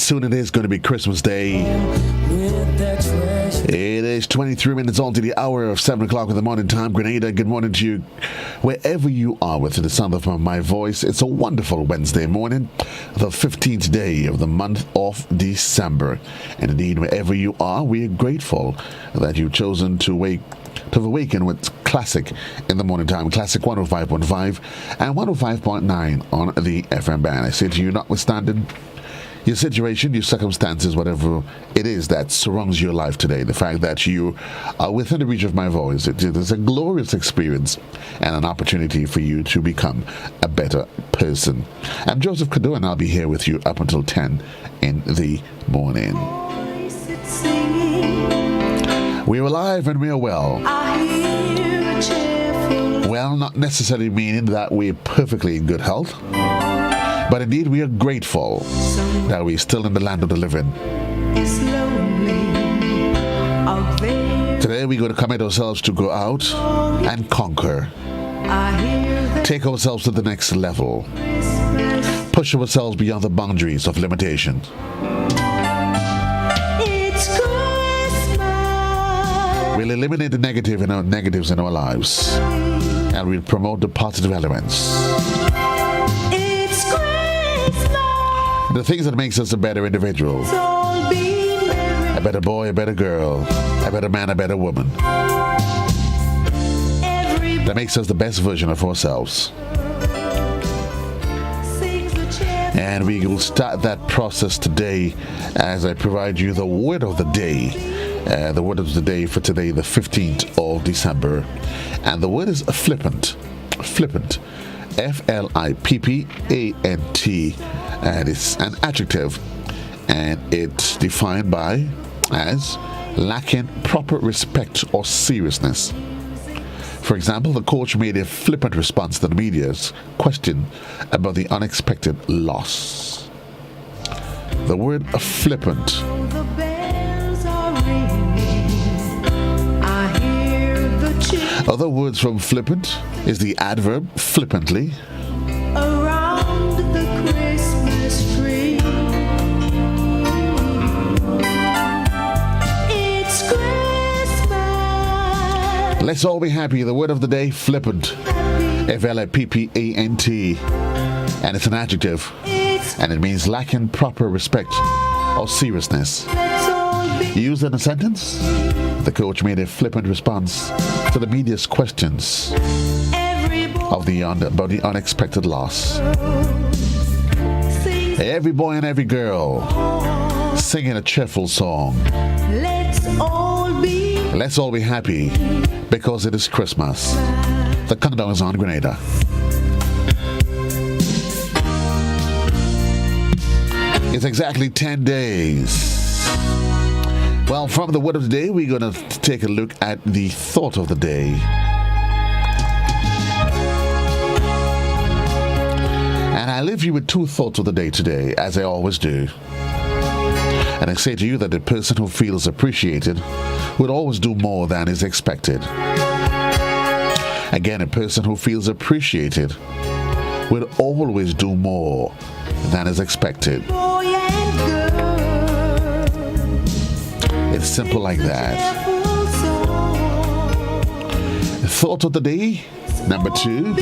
soon it is going to be Christmas Day. It is 23 minutes on to the hour of 7 o'clock in the morning time. Grenada, good morning to you wherever you are with the sound of my voice. It's a wonderful Wednesday morning, the 15th day of the month of December. And indeed, wherever you are, we are grateful that you've chosen to awaken with Classic in the morning time. Classic 105.5 and 105.9 on the FM band. I say to you, notwithstanding your situation, your circumstances, whatever it is that surrounds your life today, the fact that you are within the reach of my voice, it is a glorious experience and an opportunity for you to become a better person. I'm Joseph Cadore, and I'll be here with you up until 10 in the morning. We are alive and we are well. Well, not necessarily meaning that we're perfectly in good health, but indeed we are grateful that we're still in the land of the living. Today we're going to commit ourselves to go out and conquer. Take ourselves to the next level. Push ourselves beyond the boundaries of limitation. We'll eliminate the negatives in our lives, and we'll promote the positive elements. The things that makes us a better individual, a better boy, a better girl, a better man, a better woman. That makes us the best version of ourselves. And we will start that process today as I provide you the word of the day. The word of the day for today, the 15th of December. And the word is flippant. Flippant. F-L-I-P-P-A-N-T. And it's an adjective. And it's defined by as lacking proper respect or seriousness. For example, the coach made a flippant response to the media's question about the unexpected loss. The word flippant. Other words from flippant is the adverb flippantly. Around the Christmas tree. It's Christmas. Let's all be happy. The word of the day, flippant. F-L-I-P-P-A-N-T. And it's an adjective. And it means lacking proper respect or seriousness. Used in a sentence, the coach made a flippant response to the media's questions about the unexpected loss. Every boy and every girl singing a cheerful song. Let's all be happy because it is Christmas. The countdown is on, Grenada. It's exactly 10 days. Well, from the word of the day, we're going to take a look at the thought of the day. And I leave you with two thoughts of the day today, as I always do. And I say to you that the person who feels appreciated would always do more than is expected. Again, a person who feels appreciated would always do more than is expected. It's simple like that. Thought of the day, number 2.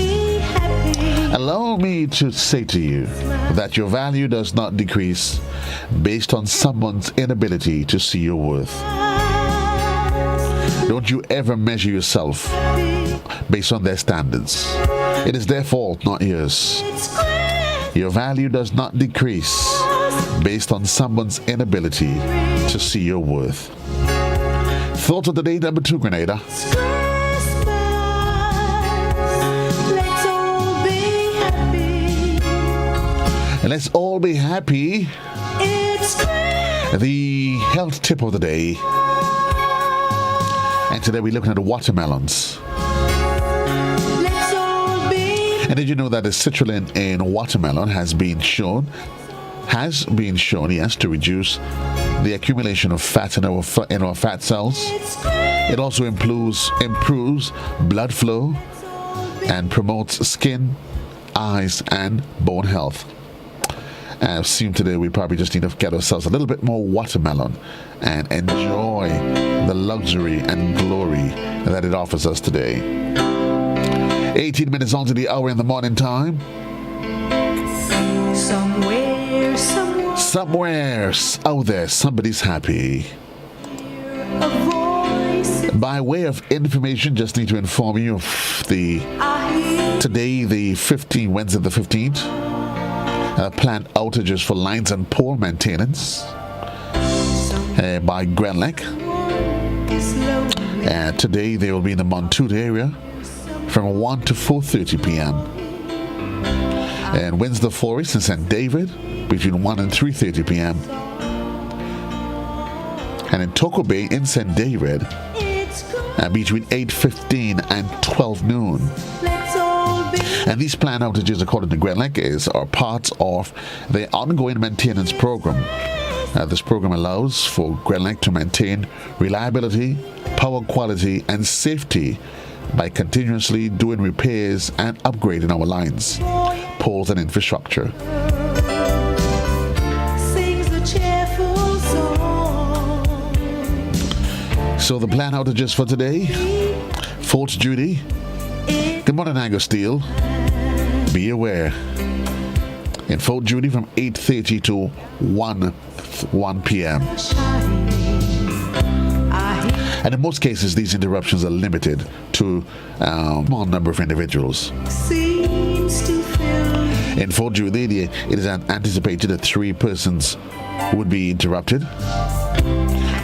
Allow me to say to you that your value does not decrease based on someone's inability to see your worth. Don't you ever measure yourself based on their standards. It is their fault, not yours. Your value does not decrease based on someone's inability to see your worth. Thought of the day, number 2, Grenada. Let's all be happy. The health tip of the day. And today we're looking at the watermelons. And did you know that the citrulline in watermelon has been shown, yes, to reduce the accumulation of fat in our fat cells. It also improves blood flow and promotes skin, eyes, and bone health. I assume today we probably just need to get ourselves a little bit more watermelon and enjoy the luxury and glory that it offers us today. 18 minutes on to the hour in the morning time. Somewhere out there, somebody's happy. By way of information, just need to inform you of today, the 15th, Wednesday the 15th, planned outages for lines and pole maintenance by Grenlec. Today they will be in the Montouth area from 1 to 4:30 p.m. And Windsor Forest in St. David between 1 and 3:30 p.m. And in Toko Bay in St. David between 8:15 and 12 noon. And these planned outages, according to Grenlec, are parts of the ongoing maintenance program. This program allows for Grenlec to maintain reliability, power quality, and safety by continuously doing repairs and upgrading our lines, poles, and infrastructure. So the planned outages for today: Fort Judy. Good morning, Angus Steele. Be aware. In Fort Judy from 8:30 to 1 p.m. And in most cases, these interruptions are limited to a small number of individuals. In Fort Judy, it is anticipated that 3 persons would be interrupted.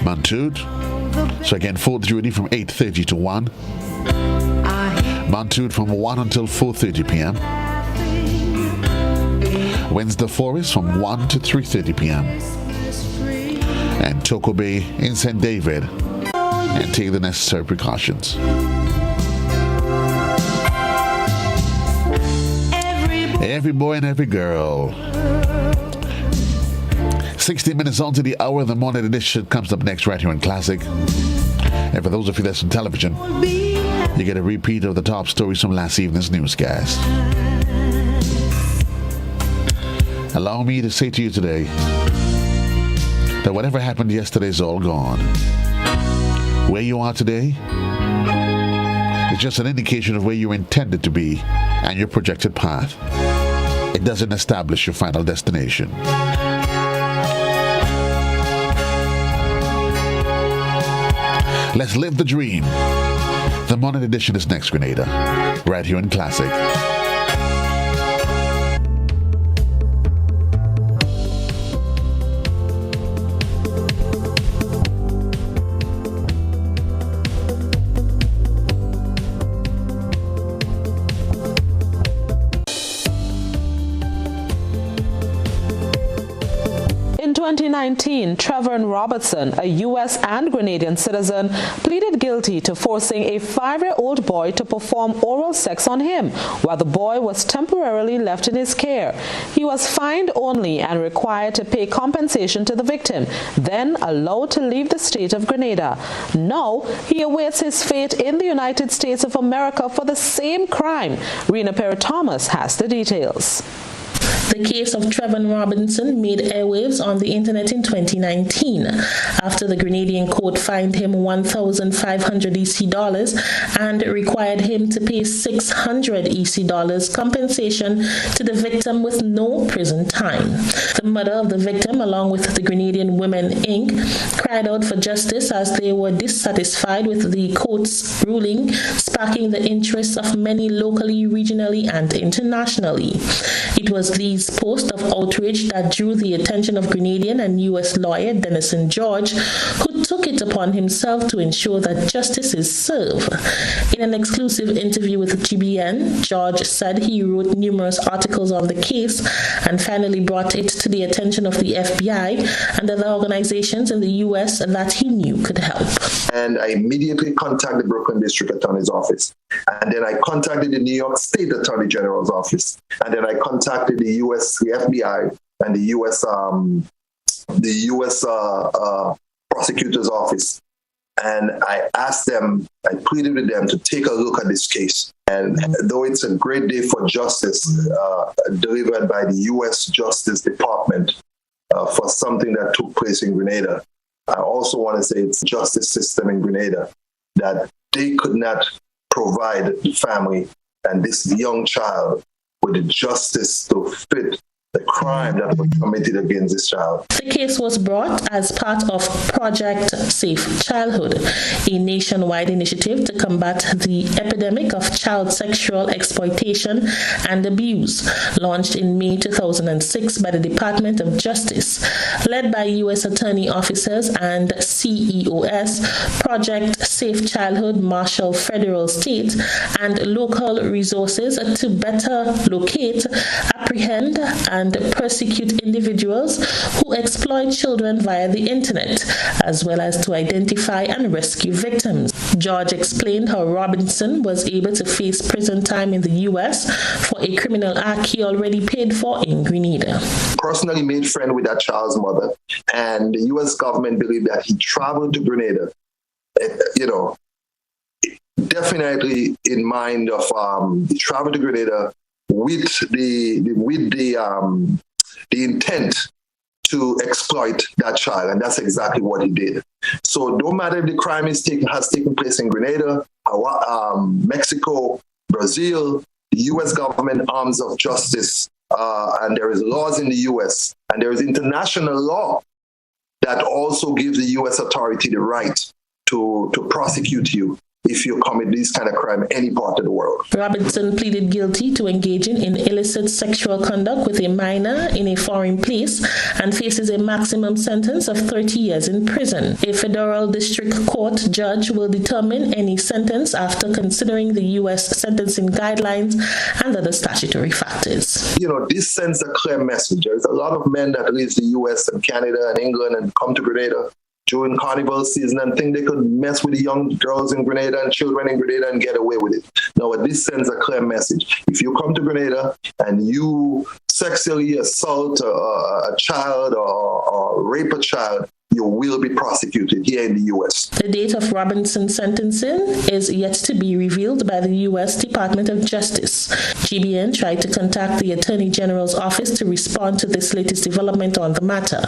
Montouth. So again, Fort Judy from 8:30 to 1. Montouth from 1 until 4:30 p.m. Windsor Forest from 1 to 3:30 p.m. And Toko Bay in St. David. And take the necessary precautions. Every boy and every girl. 60 minutes on to the hour of the morning edition comes up next right here in Classic. And for those of you that's on television, you get a repeat of the top stories from last evening's newscast. Allow me to say to you today that whatever happened yesterday is all gone. Where you are today is just an indication of where you're intended to be and your projected path. It doesn't establish your final destination. Let's live the dream. The morning edition is next, Grenada, right here in Classic. In 2019, Trevor Robertson, a U.S. and Grenadian citizen, pleaded guilty to forcing a 5-year-old boy to perform oral sex on him while the boy was temporarily left in his care. He was fined only and required to pay compensation to the victim, then allowed to leave the state of Grenada. Now, he awaits his fate in the United States of America for the same crime. Rena Perry-Thomas has the details. The case of Trevor Robinson made airwaves on the internet in 2019 after the Grenadian court fined him 1,500 EC dollars and required him to pay 600 EC dollars compensation to the victim with no prison time. The mother of the victim, along with the Grenadian Women Inc., cried out for justice as they were dissatisfied with the court's ruling, sparking the interests of many locally, regionally, and internationally. It was these posts of outrage that drew the attention of Grenadian and U.S. lawyer Denison George, who took it upon himself to ensure that justice is served. In an exclusive interview with GBN, George said he wrote numerous articles on the case and finally brought it to the attention of the FBI and other organizations in the U.S. that he knew could help. And I immediately contacted the Brooklyn District Attorney's Office. And then I contacted the New York State Attorney General's Office. And then I contacted the FBI, and the U.S. Prosecutor's Office. And I asked them, I pleaded with them to take a look at this case. And though it's a great day for justice delivered by the U.S. Justice Department for something that took place in Grenada, I also want to say it's the justice system in Grenada that they could not provide the family and this young child with the justice to fit the crime that was committed against this child. The case was brought as part of Project Safe Childhood, a nationwide initiative to combat the epidemic of child sexual exploitation and abuse, launched in May 2006 by the Department of Justice. Led by U.S. Attorney officers and CEOs, Project Safe Childhood marshal federal, state, and local resources to better locate, apprehend, and persecute individuals who exploit children via the internet, as well as to identify and rescue victims. George explained how Robinson was able to face prison time in the U.S. for a criminal act he already paid for in Grenada. Personally made friend with that child's mother, and the U.S. government believed that he traveled to Grenada, definitely in mind of he traveled to Grenada with the intent to exploit that child, and that's exactly what he did. So, no matter if the crime has taken place in Grenada, Mexico, Brazil, the U.S. government arms of justice, and there is laws in the U.S. and there is international law that also gives the U.S. authority the right to prosecute you if you commit this kind of crime in any part of the world. Robinson pleaded guilty to engaging in illicit sexual conduct with a minor in a foreign place and faces a maximum sentence of 30 years in prison. A federal district court judge will determine any sentence after considering the U.S. sentencing guidelines and other statutory factors. This sends a clear message. There's a lot of men that leave the U.S. and Canada and England and come to Grenada during carnival season and think they could mess with the young girls in Grenada and children in Grenada and get away with it. Now, this sends a clear message. If you come to Grenada and you sexually assault a child or rape a child, you will be prosecuted here in the U.S. The date of Robinson's sentencing is yet to be revealed by the U.S. Department of Justice. GBN tried to contact the Attorney General's office to respond to this latest development on the matter.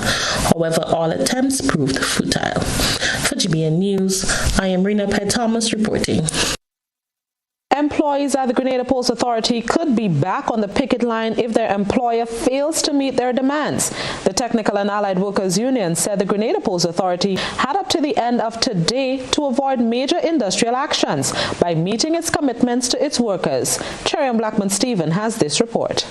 However, all attempts proved futile. For GBN News, I am Rena Pett-Thomas reporting. Employees at the Grenada Post Authority could be back on the picket line if their employer fails to meet their demands. The Technical and Allied Workers Union said the Grenada Post Authority had up to the end of today to avoid major industrial actions by meeting its commitments to its workers. Cherian Blackman-Stephen has this report.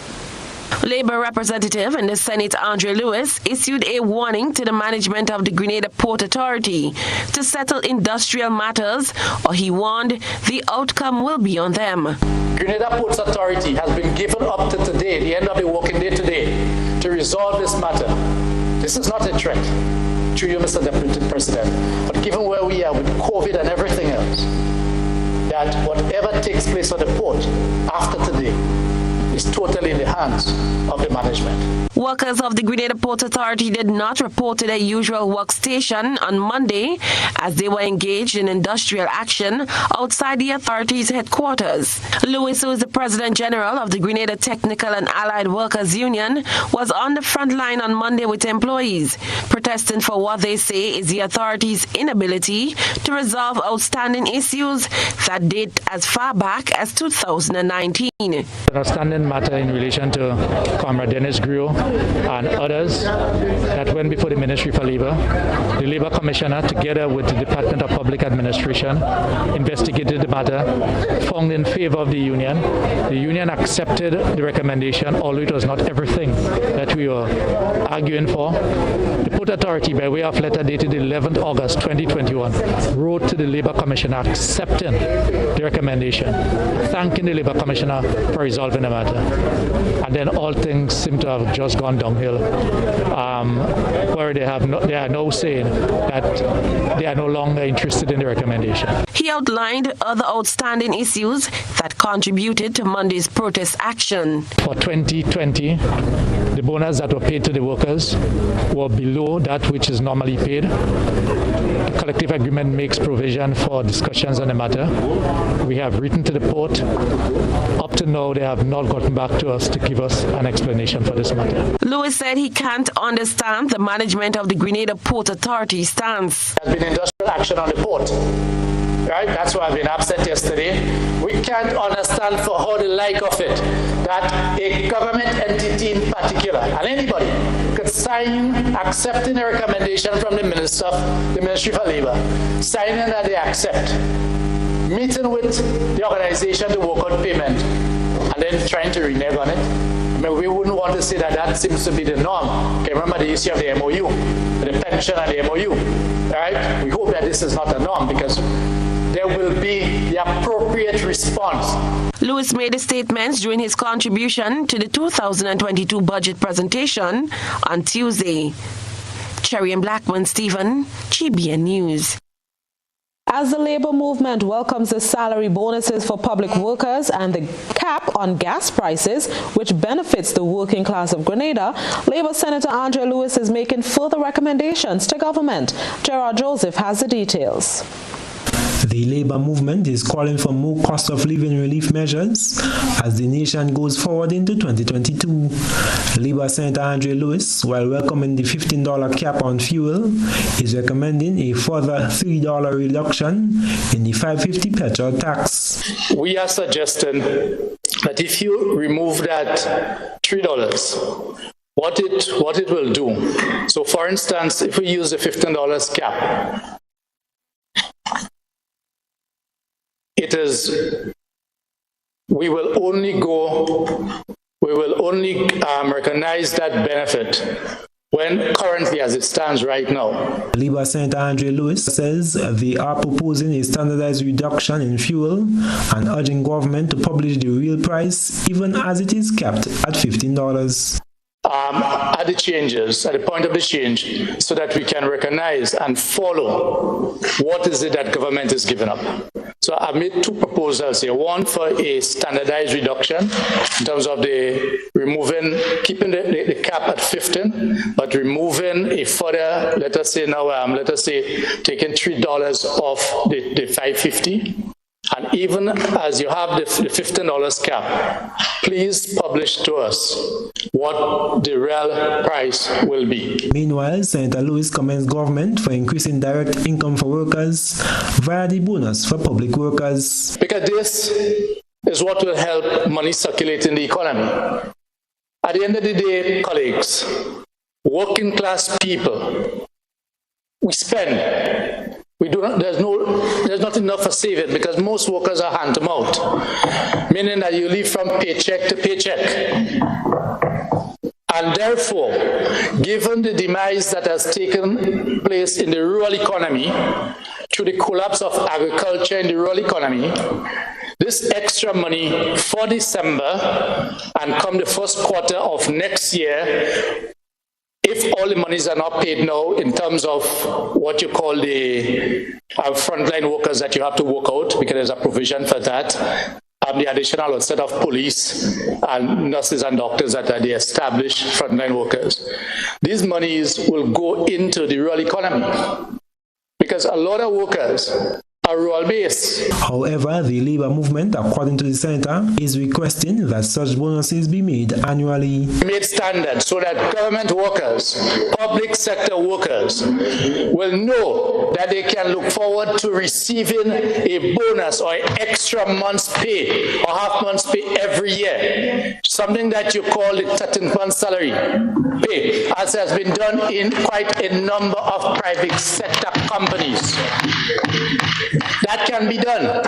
Labour representative in the Senate, Andre Lewis, issued a warning to the management of the Grenada Port Authority to settle industrial matters, or he warned the outcome will be on them. Grenada Ports Authority has been given up to today, the end of the working day today, to resolve this matter. This is not a threat to you, Mr. Deputy President, but given where we are with COVID and everything else, that whatever takes place on the port after today is totally in the hands of the management. Workers of the Grenada Port Authority did not report to their usual workstation on Monday as they were engaged in industrial action outside the authority's headquarters. Lewis, who is the President General of the Grenada Technical and Allied Workers Union, was on the front line on Monday with employees, protesting for what they say is the authority's inability to resolve outstanding issues that date as far back as 2019. An outstanding matter in relation to Comrade Dennis Grew and others that went before the Ministry for Labour. The Labour Commissioner, together with the Department of Public Administration, investigated the matter, found in favour of the union. The union accepted the recommendation, although it was not everything that we were arguing for. The Port Authority, by way of letter dated 11th August 2021, wrote to the Labour Commissioner accepting the recommendation, thanking the Labour Commissioner for resolving the matter. And then all things seem to have just gone downhill, where they are now saying that they are no longer interested in the recommendation. He outlined other outstanding issues that contributed to Monday's protest action. For 2020, The bonus that were paid to the workers were below that which is normally paid. The collective agreement makes provision for discussions on the matter. We have written to the port. Up to now, they have not gotten back to us to give us an explanation for this matter. Lewis said he can't understand the management of the Grenada Port Authority stance. There's been industrial action on the port. Right? That's why I've been absent yesterday. We can't understand for how the like of it that a government entity in particular, and anybody, could sign accepting a recommendation from the Ministry for Labour, signing that they accept, meeting with the organization to work out payment, and then trying to renege on it. I mean, we wouldn't want to say that that seems to be the norm. Okay, remember the issue of the MOU, the pension and the MOU, right? We hope that this is not the norm because there will be the appropriate response. Lewis made the statements during his contribution to the 2022 budget presentation on Tuesday. Cherry and Blackman Stephen, GBN News. As the labor movement welcomes the salary bonuses for public workers and the cap on gas prices, which benefits the working class of Grenada, Labour Senator Andre Lewis is making further recommendations to government. Gerard Joseph has the details. The Labour movement is calling for more cost of living relief measures as the nation goes forward into 2022. Labour Senator Andre Lewis, while welcoming the $15 cap on fuel, is recommending a further $3 reduction in the $5.50 petrol tax. We are suggesting that if you remove that $3, what it will do. So, for instance, if we use the $15 cap, we will only recognize that benefit when currently as it stands right now. Labour Senator Andre Lewis says they are proposing a standardized reduction in fuel and urging government to publish the real price even as it is capped at $15. At the point of the change, so that we can recognize and follow what is it that government is giving up. So I've made two proposals here. One for a standardized reduction in terms of keeping the cap at 15, but removing a further, let us say taking $3 off the $5.50. And even as you have the $15 cap, please publish to us what the real price will be. Meanwhile, Senator Lewis commends government for increasing direct income for workers via the bonus for public workers. Because this is what will help money circulate in the economy. At the end of the day, colleagues, working class people, we spend. There's not enough for saving because most workers are hand to mouth, meaning that you live from paycheck to paycheck. And therefore, given the demise that has taken place in the rural economy through the collapse of agriculture in the rural economy, this extra money for December and come the first quarter of next year, if all the monies are not paid now in terms of what you call the frontline workers that you have to work out, because there's a provision for that, the additional set of police and nurses and doctors that are the established frontline workers. These monies will go into the rural economy because a lot of workers are rural-based. However, the Labour movement, according to the Senator, is requesting that such bonuses be made annually. Made standard so that government workers, public sector workers will know that they can look forward to receiving a bonus or an extra month's pay or half month's pay every year. Something that you call the 13th salary pay, as has been done in quite a number of private sector companies. That can be done.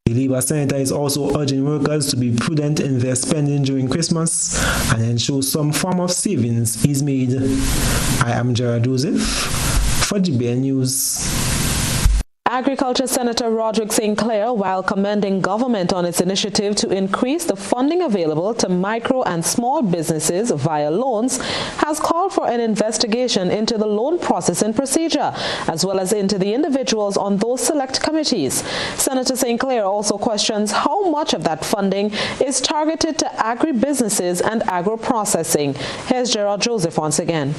The Labour Senator is also urging workers to be prudent in their spending during Christmas and ensure some form of savings is made. I am Gerard Joseph for GBN News. Agriculture Senator Roderick St. Clair, while commending government on its initiative to increase the funding available to micro and small businesses via loans, has called for an investigation into the loan processing procedure, as well as into the individuals on those select committees. Senator St. Clair also questions how much of that funding is targeted to agribusinesses and agro-processing. Here's Gerald Joseph once again.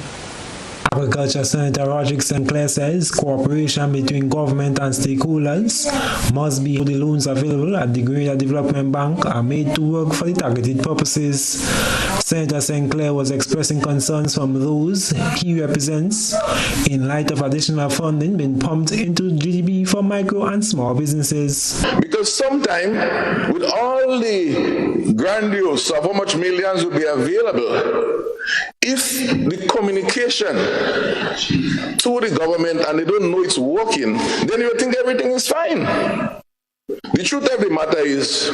Agriculture Senator Roderick St. Clair says cooperation between government and stakeholders must be the loans available at the Grenada Development Bank are made to work for the targeted purposes. Senator St. Clair was expressing concerns from those he represents in light of additional funding being pumped into GDP for micro and small businesses. Because sometimes, with all the grandiose of how much millions will be available, if the communication to the government and they don't know it's working, then you think everything is fine. The truth of the matter is,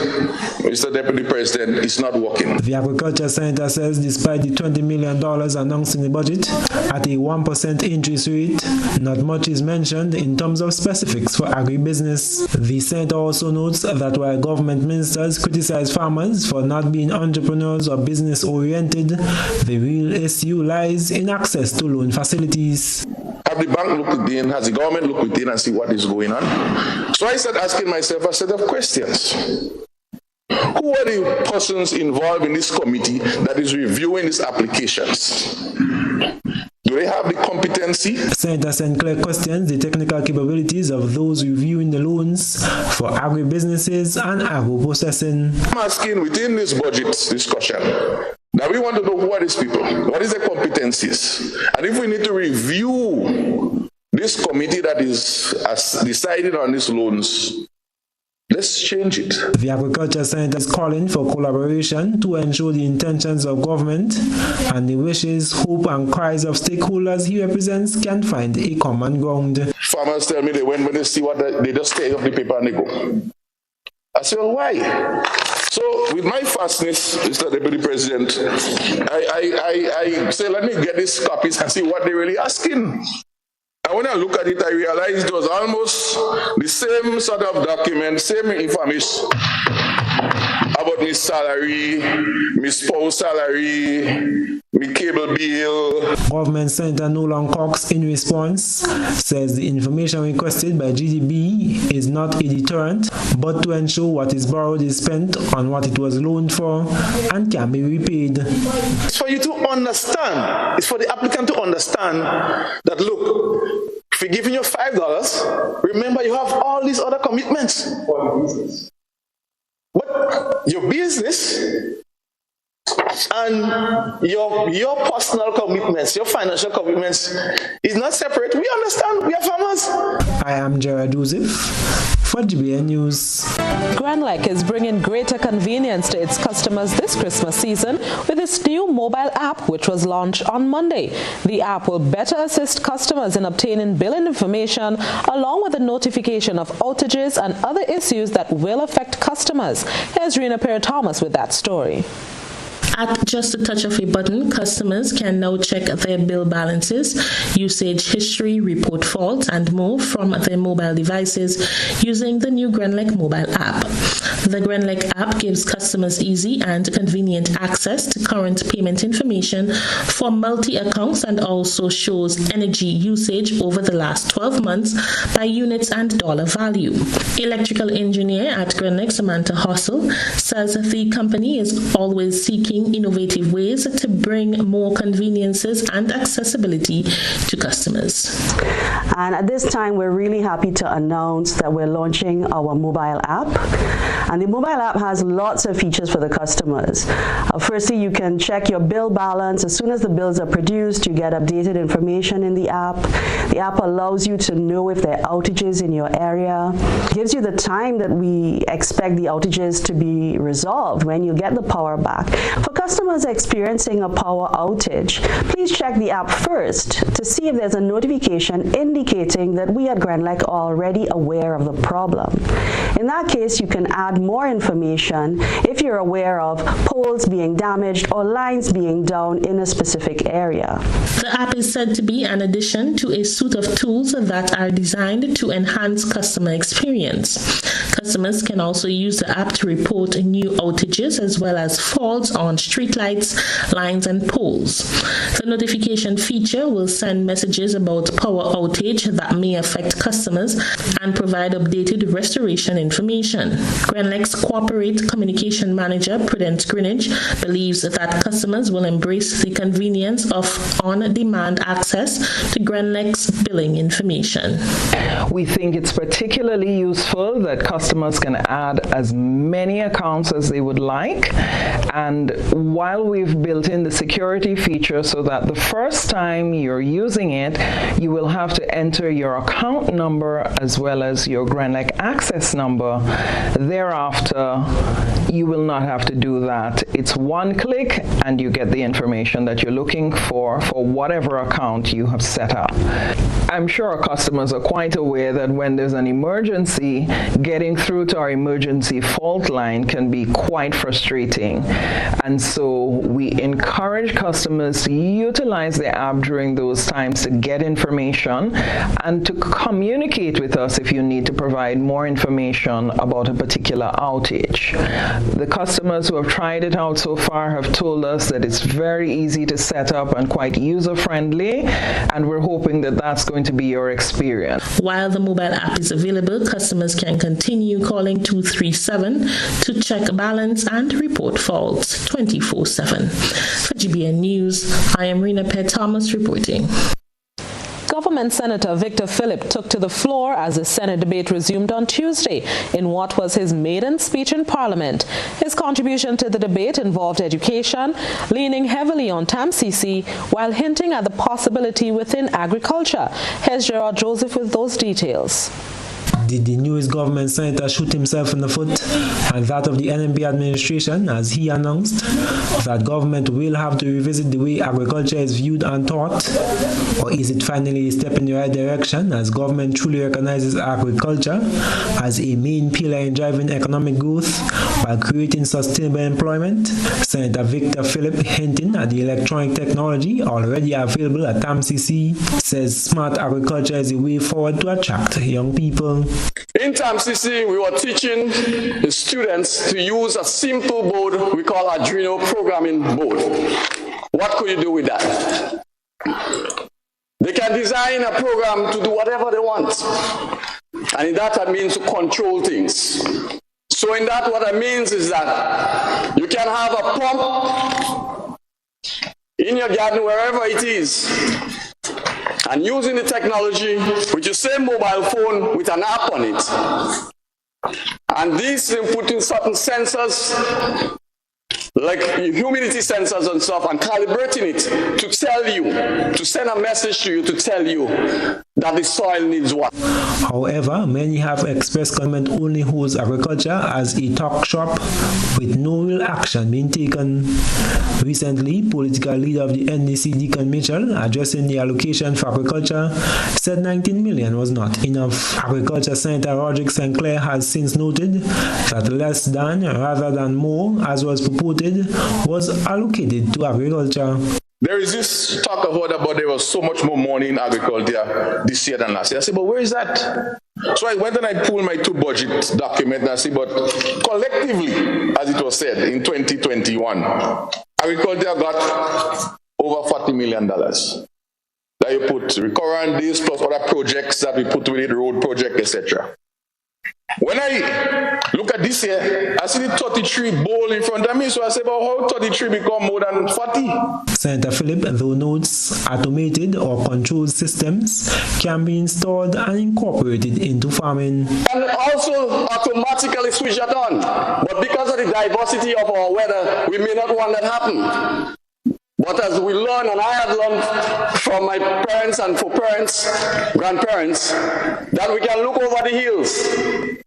Mr. Deputy President, it's not working. The Agriculture Senator says despite the $20 million announced in the budget at a 1% interest rate, not much is mentioned in terms of specifics for agribusiness. The Senator also notes that while government ministers criticize farmers for not being entrepreneurs or business-oriented, the real issue lies in access to loan facilities. Have the bank looked within, has the government looked within and see what is going on? So I started asking myself a set of questions. Who are the persons involved in this committee that is reviewing these applications? Do they have the competency? Senator St. Clair questions the technical capabilities of those reviewing the loans for agribusinesses and agro-processing. I'm asking within this budget discussion, now we want to know who are these people, what is their competencies, and if we need to review this committee that is decided on these loans, let's change it. The Agriculture Senator is calling for collaboration to ensure the intentions of government and the wishes, hope and cries of stakeholders he represents can find a common ground. Farmers tell me they when they see what they just take off the paper and they go. I say, well, why? So with my fastness, Mr. Deputy President, I say, let me get these copies and see what they're really asking. And when I look at it, I realized it was almost the same sort of document, same information about my salary, my spouse salary, my cable bill. Government Senator Nolan Cox, in response, says the information requested by GDB is not a deterrent, but to ensure what is borrowed is spent on what it was loaned for and can be repaid. It's for you to understand, it's for the applicant to understand that, look, if we're giving you $5, remember you have all these other commitments. But your business and your personal commitments, your financial commitments is not separate. We understand, we are farmers. I am Gerald Joseph for GBN News. Grenlec is bringing greater convenience to its customers this Christmas season with its new mobile app, which was launched on Monday. The app will better assist customers in obtaining billing information along with the notification of outages and other issues that will affect customers. Here's Rena Perry-Thomas with that story. At just a touch of a button, customers can now check their bill balances, usage history, report faults, and more from their mobile devices using the new Grenlec mobile app. The Grenlec app gives customers easy and convenient access to current payment information for multi-accounts and also shows energy usage over the last 12 months by units and dollar value. Electrical engineer at Grenlec, Samantha Hossel, says the company is always seeking innovative ways to bring more conveniences and accessibility to customers. And at this time, we're really happy to announce that we're launching our mobile app. And the mobile app has lots of features for the customers. Firstly, you can check your bill balance. As soon as the bills are produced, you get updated information in the app. The app allows you to know if there are outages in your area. It gives you the time that we expect the outages to be resolved when you get the power back. For customers experiencing a power outage, please check the app first to see if there's a notification indicating that we at Grenlec are already aware of the problem. In that case, you can add more information if you're aware of poles being damaged or lines being down in a specific area. The app is said to be an addition to a suite of tools that are designed to enhance customer experience. Customers can also use the app to report new outages as well as faults on streetlights, lines, and poles. The notification feature will send messages about power outage that may affect customers and provide updated restoration information. Grenlec's Corporate Communication Manager, Prudence Greenidge, believes that customers will embrace the convenience of on-demand access to Grenlec's billing information. We think it's particularly useful that customers can add as many accounts as they would like, and while we've built in the security feature so that the first time you're using it, you will have to enter your account number as well as your Grenlec access number. Thereafter, you will not have to do that. It's one click and you get the information that you're looking for whatever account you have set up. I'm sure our customers are quite aware that when there's an emergency, getting through to our emergency fault line can be quite frustrating. And so we encourage customers to utilize the app during those times to get information and to communicate with us if you need to provide more information about a particular outage. The customers who have tried it out so far have told us that it's very easy to set up and quite user-friendly, and we're hoping that that's going to be your experience. While the mobile app is available, customers can continue calling 237 to check balance and report faults 24/7. For GBN News, I am Rena Pett Thomas reporting. Government Senator Victor Philip took to the floor as the Senate debate resumed on Tuesday in what was his maiden speech in Parliament. His contribution to the debate involved education, leaning heavily on TAMCC while hinting at the possibility within agriculture. Here's Gerard Joseph with those details. Did the newest government senator shoot himself in the foot and that of the NMP administration as he announced that government will have to revisit the way agriculture is viewed and taught? Or is it finally a step in the right direction as government truly recognizes agriculture as a main pillar in driving economic growth while creating sustainable employment? Senator Victor Philip, hinting at the electronic technology already available at TAMCC, says smart agriculture is a way forward to attract young people. In TAMCC, we were teaching the students to use a simple board we call Arduino programming board. What could you do with that? They can design a program to do whatever they want. And in that, I mean to control things. So in that, what I means is that you can have a pump in your garden, wherever it is, and using the technology with your same mobile phone with an app on it. And this inputting certain sensors, like humidity sensors and stuff, and calibrating it to tell you, to send a message to you to tell you that the soil needs what. However, many have expressed government only holds agriculture as a talk shop with no real action being taken. Recently, political leader of the NDC, Deacon Mitchell, addressing the allocation for agriculture, said 19 million was not enough. Agriculture Senator Roderick St. Clair has since noted that less than rather than more, as was purported, was allocated to agriculture. There is this talk about there was so much more money in agriculture this year than last year. I said, but where is that? So I went and I pulled my 2 budget documents and I said, but collectively, as it was said, in 2021, agriculture got over $40 million. That you put recurrent this plus other projects that we put with it, road project, etc. When I look at this year, I see the 33 bowl in front of me, so I say, well, how 33 become more than 40? Senator Philip, though, notes automated or controlled systems can be installed and incorporated into farming. And also automatically switch that on. But because of the diversity of our weather, we may not want that happen. But as we learn, and I have learned from my parents and for parents, grandparents, that we can look over the hills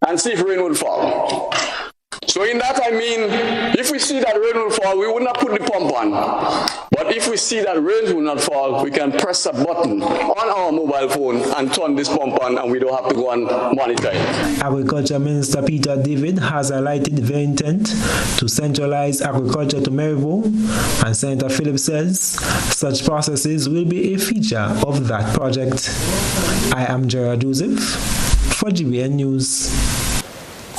and see if rain will fall. So So in that, I mean, if we see that rain will fall, we would not put the pump on. But if we see that rain will not fall, we can press a button on our mobile phone and turn this pump on, and we don't have to go and monitor it. Agriculture Minister Peter David has highlighted their intent to centralize agriculture to Maryville, and Senator Phillips says such processes will be a feature of that project. I am Gerard Joseph for GBN News.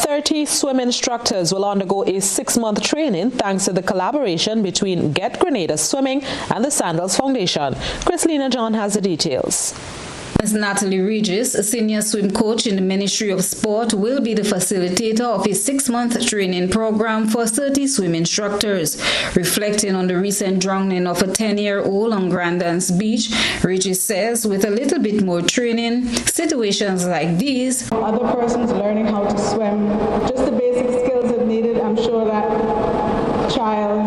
30 swim instructors will undergo a 6-month training thanks to the collaboration between Get Grenada Swimming and the Sandals Foundation. Chrislina John has the details. Ms. Natalie Regis, a senior swim coach in the Ministry of Sport, will be the facilitator of a 6-month training program for 30 swim instructors. Reflecting on the recent drowning of a 10-year-old on Grandance Beach, Regis says with a little bit more training, situations like these, other persons learning how to swim, just the basic skills that needed, I'm sure that child,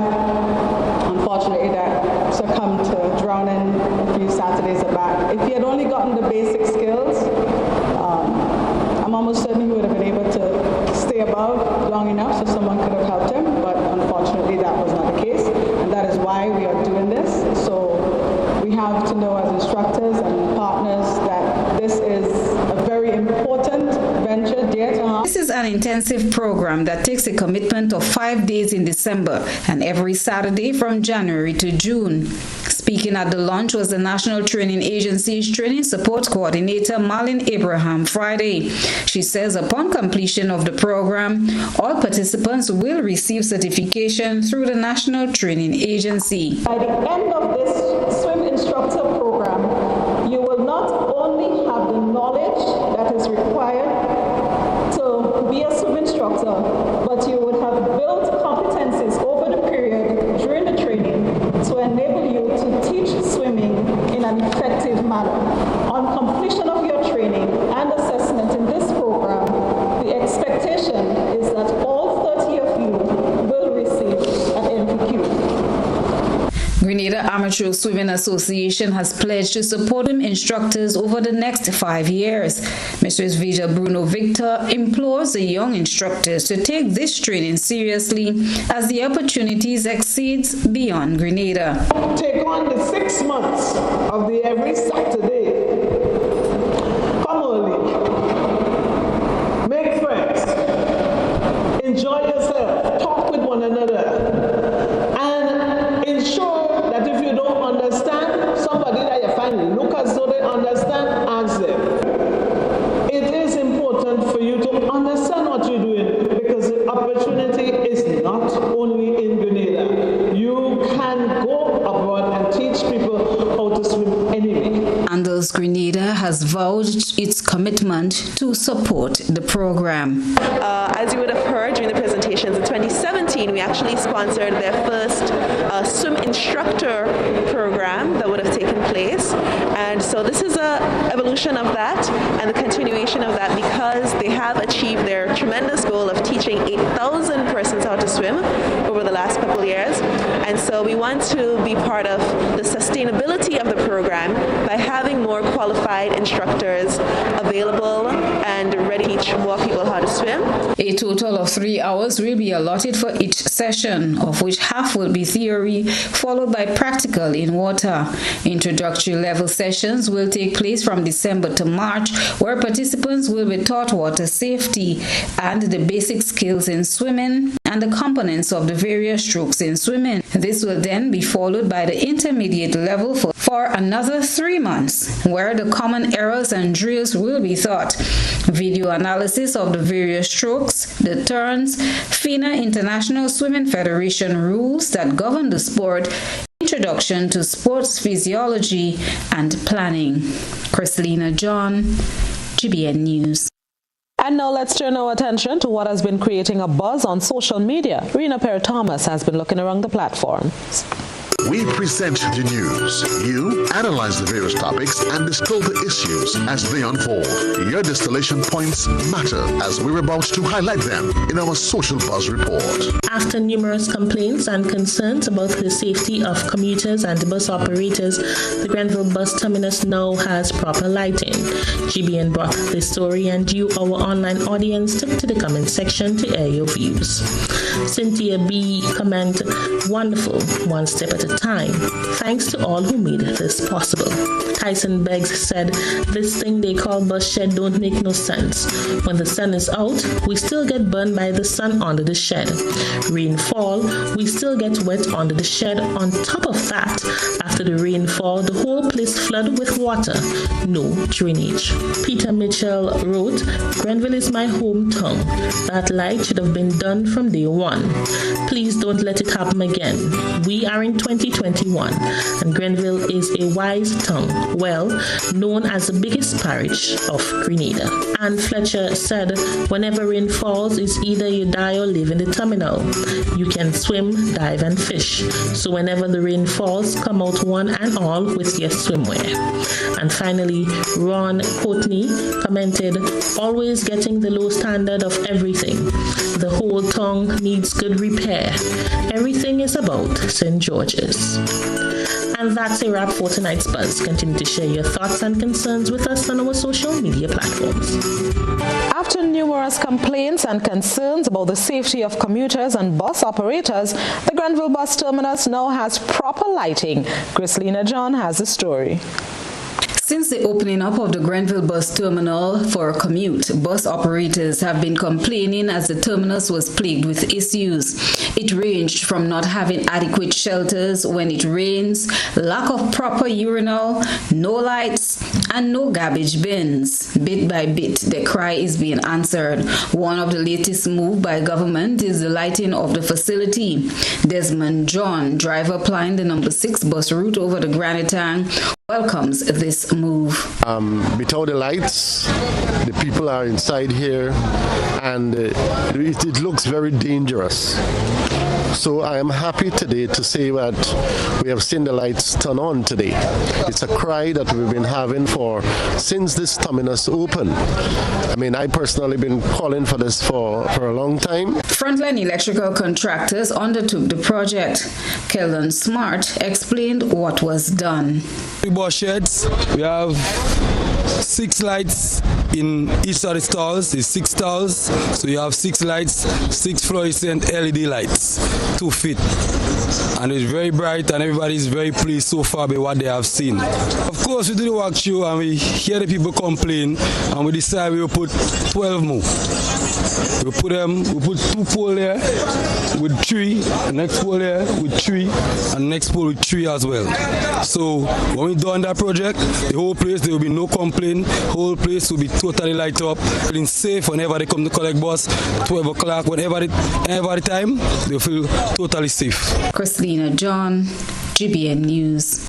unfortunately, that succumbed to drowning a few Saturdays back. If he had only gotten the basic skills, I'm almost certain he would have been able to stay above long enough so someone could have helped him, but unfortunately that was not the case, and that is why we are doing this. So we have to know as instructors and partners that this is a very important venture dear to us. This is an intensive program that takes a commitment of 5 days in December and every Saturday from January to June. Speaking at the launch was the National Training Agency's Training Support Coordinator, Marlene Abraham, Friday. She says upon completion of the program, all participants will receive certification through the National Training Agency. By the end of this swim instructor program, you will not only have the knowledge that is required to be a swim instructor, but you would have built competencies over the period during the training to enable you to teach swimming in an effective manner. On completion of your training and assessment in this program, the expectation is that all 30 of you will receive an NPQ. Grenada Amateur Swimming Association has pledged to support instructors over the next 5 years. Mrs. Vija Bruno Victor implores the young instructors to take this training seriously as the opportunities exceeds beyond Grenada. Take on the 6 months of the every Saturday. Come early. Make friends. Enjoy yourself. Talk with one another. And ensure that if you don't understand, somebody that you find look as though they understand, ask them. It is important for you to understand what you're doing because the opportunity is not only in Grenada. You can go abroad and teach people how to swim anyway. Sandals Grenada has vouched its commitment to support the program. As you would have heard during the presentations, in 2017 we actually sponsored their first swim instructor program that would have taken place, and so this is an evolution of that and the continuation of that because they have achieved their tremendous goal of teaching 8,000 persons how to swim over the last couple of years, and so we want to be part of the sustainability of the program by having more qualified instructors available and ready to teach more people how to swim. A total of 3 hours will be allotted for each session, of which half will be theory, followed by practical in water. Introductory level sessions will take place from December to March, where participants will be taught water safety and the basic skills in swimming and the components of the various strokes in swimming. This will then be followed by the intermediate level for another 3 months, where the common errors and drills will be taught. Video analysis of the various strokes, the turns, FINA International Swimming Federation rules that govern the sport, introduction to sports physiology and planning. Chrislina John, GBN News. And now let's turn our attention to what has been creating a buzz on social media. Rena Perry-Thomas has been looking around the platforms. We present the news. You analyze the various topics and distill the issues as they unfold. Your distillation points matter as we're about to highlight them in our Social Buzz Report. After numerous complaints and concerns about the safety of commuters and bus operators, the Grenville bus terminus now has proper lighting. GBN brought this story, and you, our online audience, took to the comment section to air your views. Cynthia B. comment, wonderful, one step at a time. Thanks to all who made this possible. Tyson Beggs said, this thing they call bus shed don't make no sense. When the sun is out, we still get burned by the sun under the shed. Rainfall, we still get wet under the shed. On top of that, after the rainfall, the whole place flooded with water. No drainage. Peter Mitchell wrote, Grenville is my hometown. That light should have been done from day one. Please don't let it happen again. We are in 2021, and Grenville is a wise town, well known as the biggest parish of Grenada. Anne Fletcher said, whenever rain falls, it's either you die or live in the terminal. You can swim, dive, and fish. So whenever the rain falls, come out one and all with your swimwear. And finally, Ron Courtney commented, always getting the low standard of everything. The whole tongue needs good repair. Everything is about St. George's. And that's a wrap for tonight's Buzz. Continue to share your thoughts and concerns with us on our social media platforms. After numerous complaints and concerns about the safety of commuters and bus operators, the Grenville bus terminus now has proper lighting. Chrislina John has the story. Since the opening up of the Grenville bus terminal for a commute, bus operators have been complaining as the terminus was plagued with issues. It ranged from not having adequate shelters when it rains, lack of proper urinal, no lights, and no garbage bins. Bit by bit, the cry is being answered. One of the latest moves by government is the lighting of the facility. Desmond John, driver plying the number 6 bus route over the Granite Tank, welcomes this move. Without the lights, the people are inside here, and it looks very dangerous. So I am happy today to say that we have seen the lights turn on today. It's a cry that we've been having since this terminus opened. I mean, I personally been calling for this for a long time. Frontline electrical contractors undertook the project. Keldon Smart explained what was done. 3 bus sheds. We have 6 lights in each of the stalls. It's 6 stalls, so you have 6 lights, 6 fluorescent LED lights, 2 feet. And it's very bright, and everybody is very pleased so far by what they have seen. Of course, we do the work show, and we hear the people complain, and we decide we will put 12 more. We put 2 poles there with 3, the next pole there with 3, and the next pole with 3 as well. So when we done that project, the whole place, there will be no complaint. The whole place will be totally light up, feeling safe whenever they come to collect bus, 12 o'clock, whenever the time, they feel totally safe. Chrislina John, GBN News.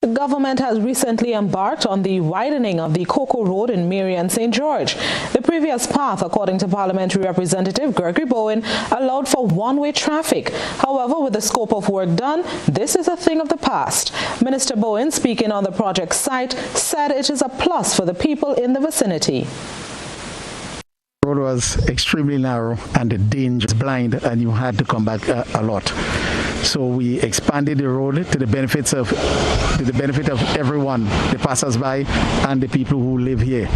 The government has recently embarked on the widening of the Cocoa Road in Marion St. George. The previous path, according to Parliamentary Representative Gregory Bowen, allowed for one-way traffic. However, with the scope of work done, this is a thing of the past. Minister Bowen, speaking on the project site, said it is a plus for the people in the vicinity. The road was extremely narrow and the danger was blind, and you had to come back a lot. So we expanded the road to the benefit of everyone, the passers-by and the people who live here.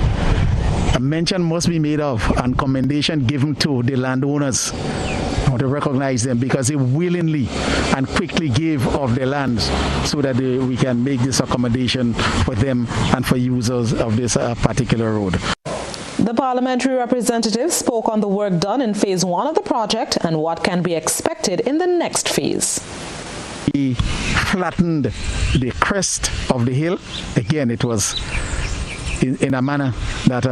A mention must be made of and commendation given to the landowners. I want to recognize them because they willingly and quickly gave of their lands so that we can make this accommodation for them and for users of this particular road. The parliamentary representative spoke on the work done in phase 1 of the project and what can be expected in the next phase. We flattened the crest of the hill. Again, it was in a manner that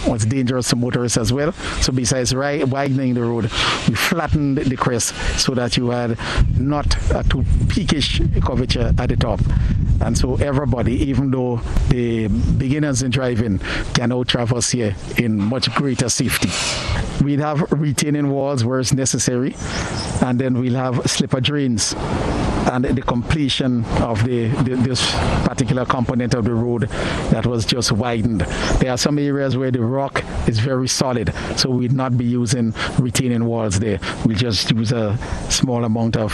was dangerous to motorists as well. So besides widening the road, we flattened the crest so that you had not a too peakish curvature at the top. And so everybody, even though the beginners in driving, can now traverse here in much greater safety. We'll have retaining walls where it's necessary, and then we'll have slipper drains. And the completion of this particular component of the road that was just widened. There are some areas where the rock is very solid, so we'll not be using retaining walls there. We'll just use a small amount of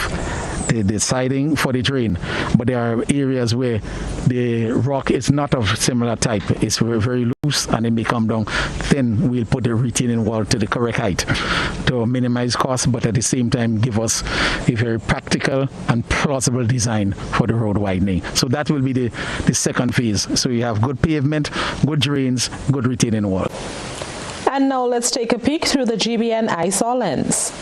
the siding for the drain, but there are areas where the rock is not of similar type. It's very, very loose and it may come down. Then we'll put the retaining wall to the correct height to minimize costs, but at the same time give us a very practical and plausible design for the road widening. So that will be the second phase. So you have good pavement, good drains, good retaining wall. And now let's take a peek through the GBN eyesore lens.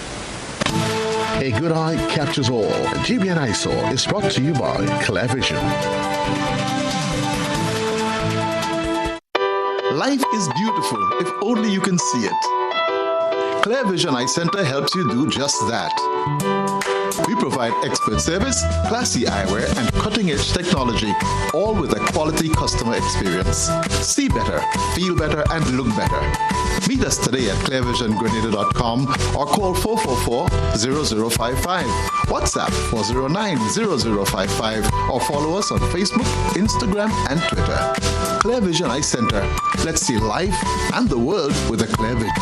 A good eye captures all. GBN eyesore is brought to you by Clear Vision. Life is beautiful if only you can see it. Clear Vision Eye Center helps you do just that. We provide expert service, classy eyewear, and cutting-edge technology, all with a quality customer experience. See better, feel better, and look better. Meet us today at clearvisiongrenada.com or call 444-0055, WhatsApp 409-0055, or follow us on Facebook, Instagram, and Twitter. Clear Vision Eye Center. Let's see life and the world with a clear vision.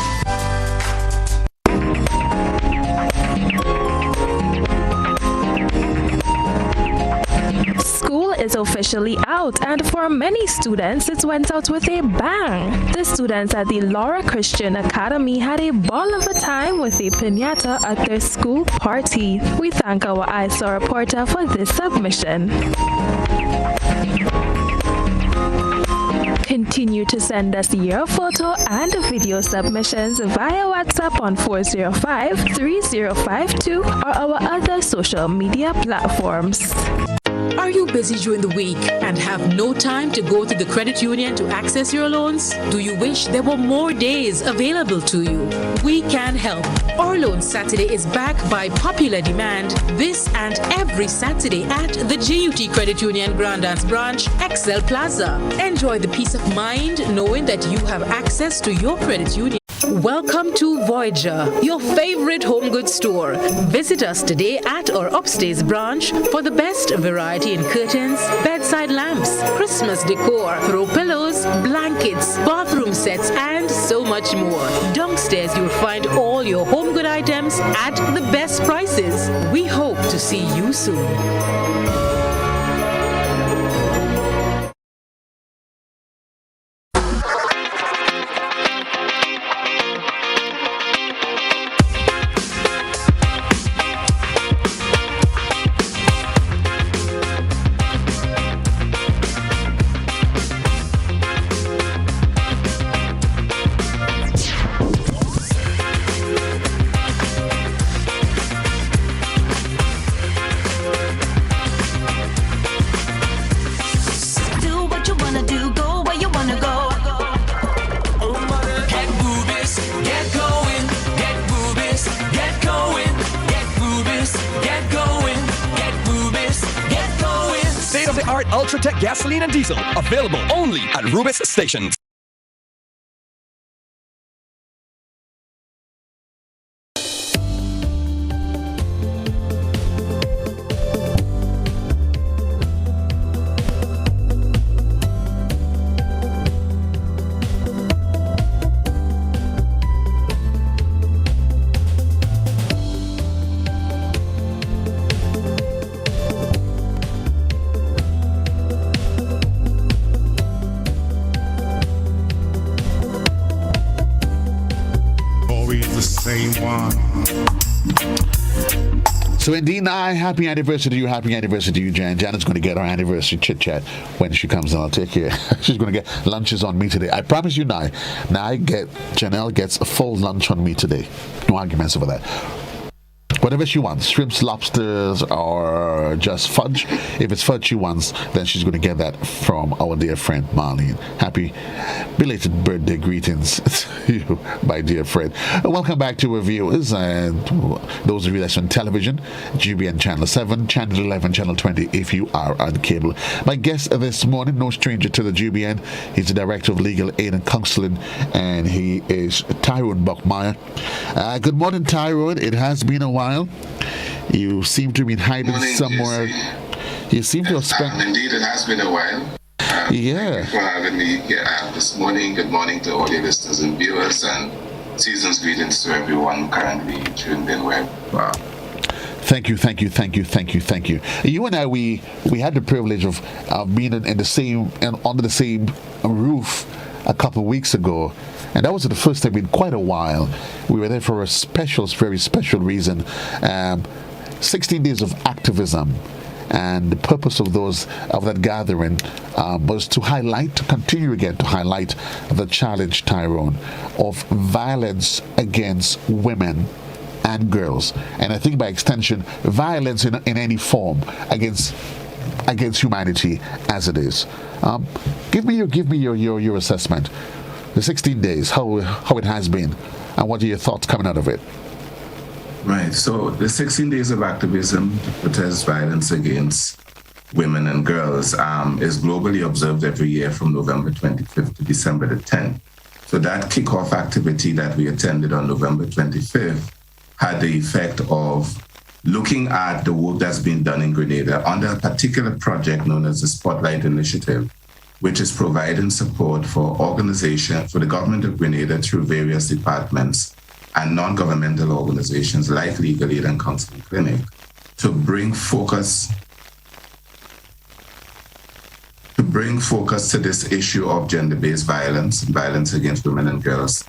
School is officially out, and for many students, it went out with a bang. The students at the Laura Christian Academy had a ball of a time with a piñata at their school party. We thank our eyesore reporter for this submission. Continue to send us your photo and video submissions via WhatsApp on 405-3052 or our other social media platforms. Are you busy during the week and have no time to go to the credit union to access your loans? Do you wish there were more days available to you? We can help. Our Loan Saturday is back by popular demand this and every Saturday at the GUT Credit Union Grandance Branch, Excel Plaza. Enjoy the peace of mind knowing that you have access to your credit union. Welcome to Voyager, your favorite home goods store. Visit us today at our upstairs branch for the best variety in curtains, bedside lamps, Christmas decor, throw pillows, blankets, bathroom sets, and so much more. Downstairs you'll find all your home good items at the best prices. We hope to see you soon. Ultratech gasoline and diesel, available only at Rubis stations. So indeed, happy anniversary to you, Jan. Janet's going to get her anniversary chit-chat when she comes in. I'll take care. She's going to get lunches on me today. I promise you, Janelle gets a full lunch on me today. No arguments over that. Whatever she wants, shrimps, lobsters, or just fudge. If it's fudge she wants, then she's going to get that from our dear friend Marlene. Happy belated birthday greetings to you, my dear friend. Welcome back to our viewers and those of you that's on television, GBN Channel 7, Channel 11, Channel 20, if you are on cable. My guest this morning, no stranger to the GBN, he's the Director of Legal Aid and Counseling, and he is Tyrone Buckmeyer. Good morning, Tyrone. It has been a while. You seem to be hiding somewhere. You seem to have spent. Indeed, it has been a while. Thank you for having me here this morning. Good morning to all your listeners and viewers, and season's greetings to everyone currently tuned in web. Thank you. You and I, we had the privilege of being in the same and under the same roof a couple of weeks ago, and that was the first time in quite a while. We were there for a very special reason. 16 days of activism, and the purpose of that gathering was to continue to highlight the challenge, Tyrone, of violence against women and girls, and I think by extension violence in any form against humanity as it is. Give me your assessment. The 16 days, how it has been, and what are your thoughts coming out of it? Right. So the 16 days of activism to protest violence against women and girls is globally observed every year from November 25th to December the 10th. So that kickoff activity that we attended on November 25th had the effect of looking at the work that's been done in Grenada under a particular project known as the Spotlight Initiative, which is providing support for the government of Grenada through various departments and non-governmental organizations like Legal Aid and Counseling Clinic to bring focus to this issue of gender-based violence against women and girls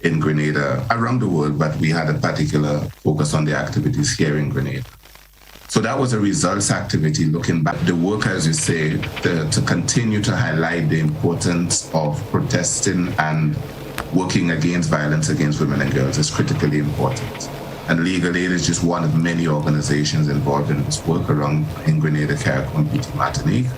in Grenada, around the world, but we had a particular focus on the activities here in Grenada. So that was a results activity looking back. The work, as you say, to continue to highlight the importance of protesting and working against violence against women and girls is critically important. And Legal Aid is just one of many organizations involved in this work around in Grenada, Carriacou, and Martinique.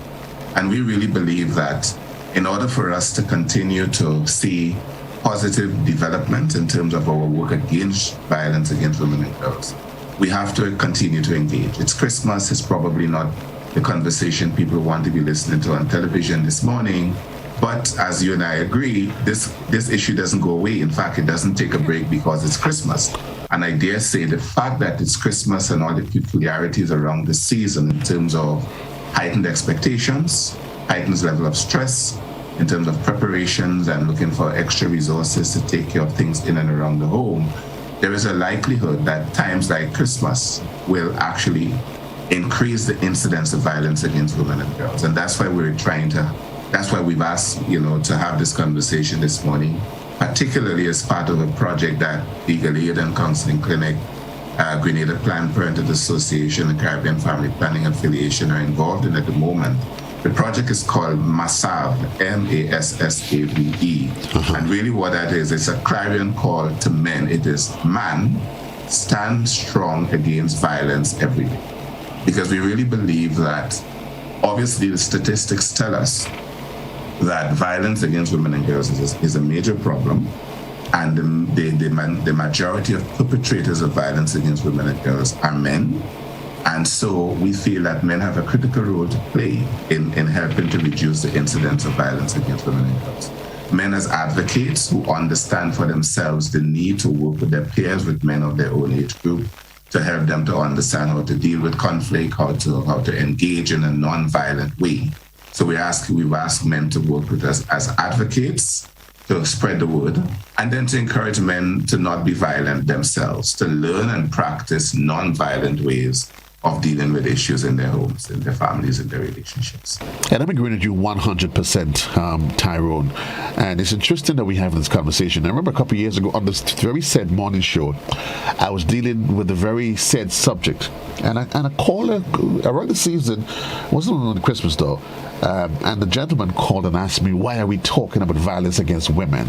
And we really believe that in order for us to continue to see positive development in terms of our work against violence against women and girls, we have to continue to engage. It's Christmas. It's probably not the conversation people want to be listening to on television this morning. But as you and I agree, this issue doesn't go away. In fact, it doesn't take a break because it's Christmas. And I dare say the fact that it's Christmas and all the peculiarities around the season in terms of heightened expectations, heightened level of stress, in terms of preparations and looking for extra resources to take care of things in and around the home, there is a likelihood that times like Christmas will actually increase the incidence of violence against women and girls. And that's why we've asked, to have this conversation this morning, particularly as part of a project that Legal Aid and Counseling Clinic, Grenada Planned Parenthood Association, and Caribbean Family Planning Affiliation are involved in at the moment. The project is called MASSAVE, M-A-S-S-A-V-E. And really what that is, it's a clarion call to men. It is, man, stand strong against violence every day. Because we really believe that, obviously, the statistics tell us that violence against women and girls is a major problem. And the majority of perpetrators of violence against women and girls are men. And so we feel that men have a critical role to play in helping to reduce the incidence of violence against women and girls. Men as advocates who understand for themselves the need to work with their peers, with men of their own age group, to help them to understand how to deal with conflict, how to engage in a non-violent way. So we've asked men to work with us as advocates, to spread the word, and then to encourage men to not be violent themselves, to learn and practice non-violent ways of dealing with issues in their homes, in their families, in their relationships. And I'm agreeing with you 100%, Tyrone. And it's interesting that we have this conversation. I remember a couple of years ago on this very said morning show, I was dealing with a very said subject. And a caller around the season, wasn't on Christmas though, and the gentleman called and asked me, why are we talking about violence against women?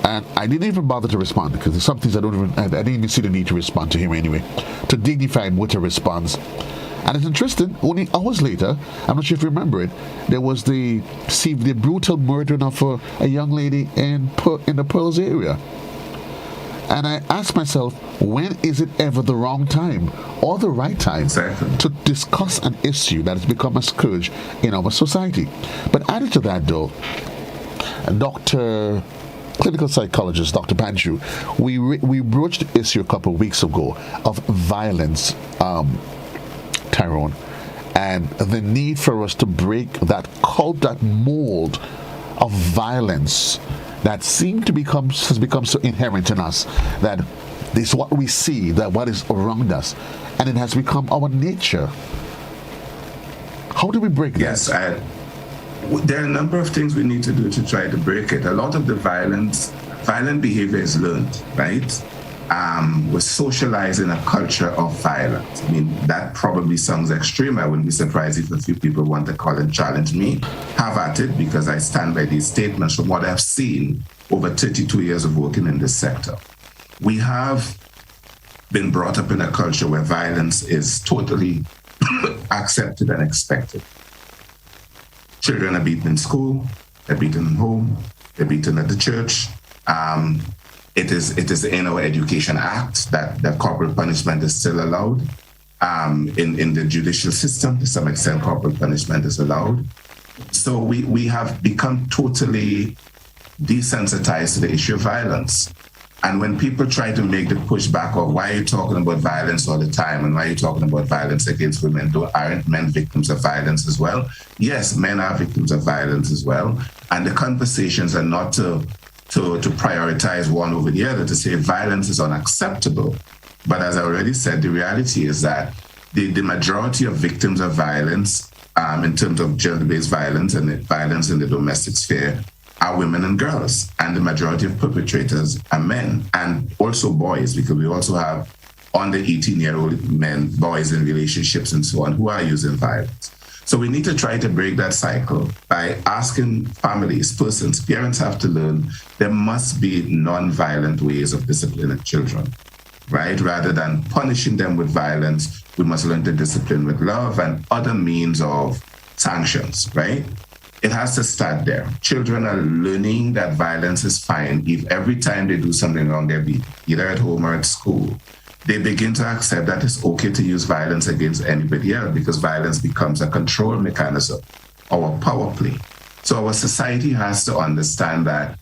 And I didn't even bother to respond because there's some things I didn't even see the need to respond to him anyway, to dignify him with a response. And it's interesting, only hours later, I'm not sure if you remember it, there was the brutal murdering of a young lady in the Pearls area. And I asked myself, when is it ever the wrong time or the right time to discuss an issue that has become a scourge in our society? But added to that though, clinical psychologist Dr. Banju, we broached the issue a couple of weeks ago of violence, Tyrone, and the need for us to break that mold of violence that has become so inherent in us, that this what we see, that what is around us and it has become our nature. How do we break this? Yes, there are a number of things we need to do to try to break it. A lot of the violent behavior is learned, right? We're socializing a culture of violence. I mean, that probably sounds extreme. I wouldn't be surprised if a few people want to call and challenge me. Have at it, because I stand by these statements from what I've seen over 32 years of working in this sector. We have been brought up in a culture where violence is totally accepted and expected. Children are beaten in school, they're beaten at home, they're beaten at the church. It is in our Education Act that corporal punishment is still allowed. In the judicial system, to some extent, corporal punishment is allowed. So we have become totally desensitized to the issue of violence. And when people try to make the pushback of why are you talking about violence all the time and why are you talking about violence against women, aren't men victims of violence as well? Yes, men are victims of violence as well. And the conversations are not to prioritize one over the other, to say violence is unacceptable. But as I already said, the reality is that the majority of victims of violence, in terms of gender-based violence and violence in the domestic sphere, are women and girls. And the majority of perpetrators are men, and also boys, because we also have under 18-year-old men, boys in relationships and so on, who are using violence. So we need to try to break that cycle by asking families, persons, parents have to learn there must be non-violent ways of disciplining children, right? Rather than punishing them with violence, we must learn to discipline with love and other means of sanctions, right? It has to start there. Children are learning that violence is fine if every time they do something wrong, they're beaten, either at home or at school. They begin to accept that it's okay to use violence against anybody else because violence becomes a control mechanism or a power play. So our society has to understand that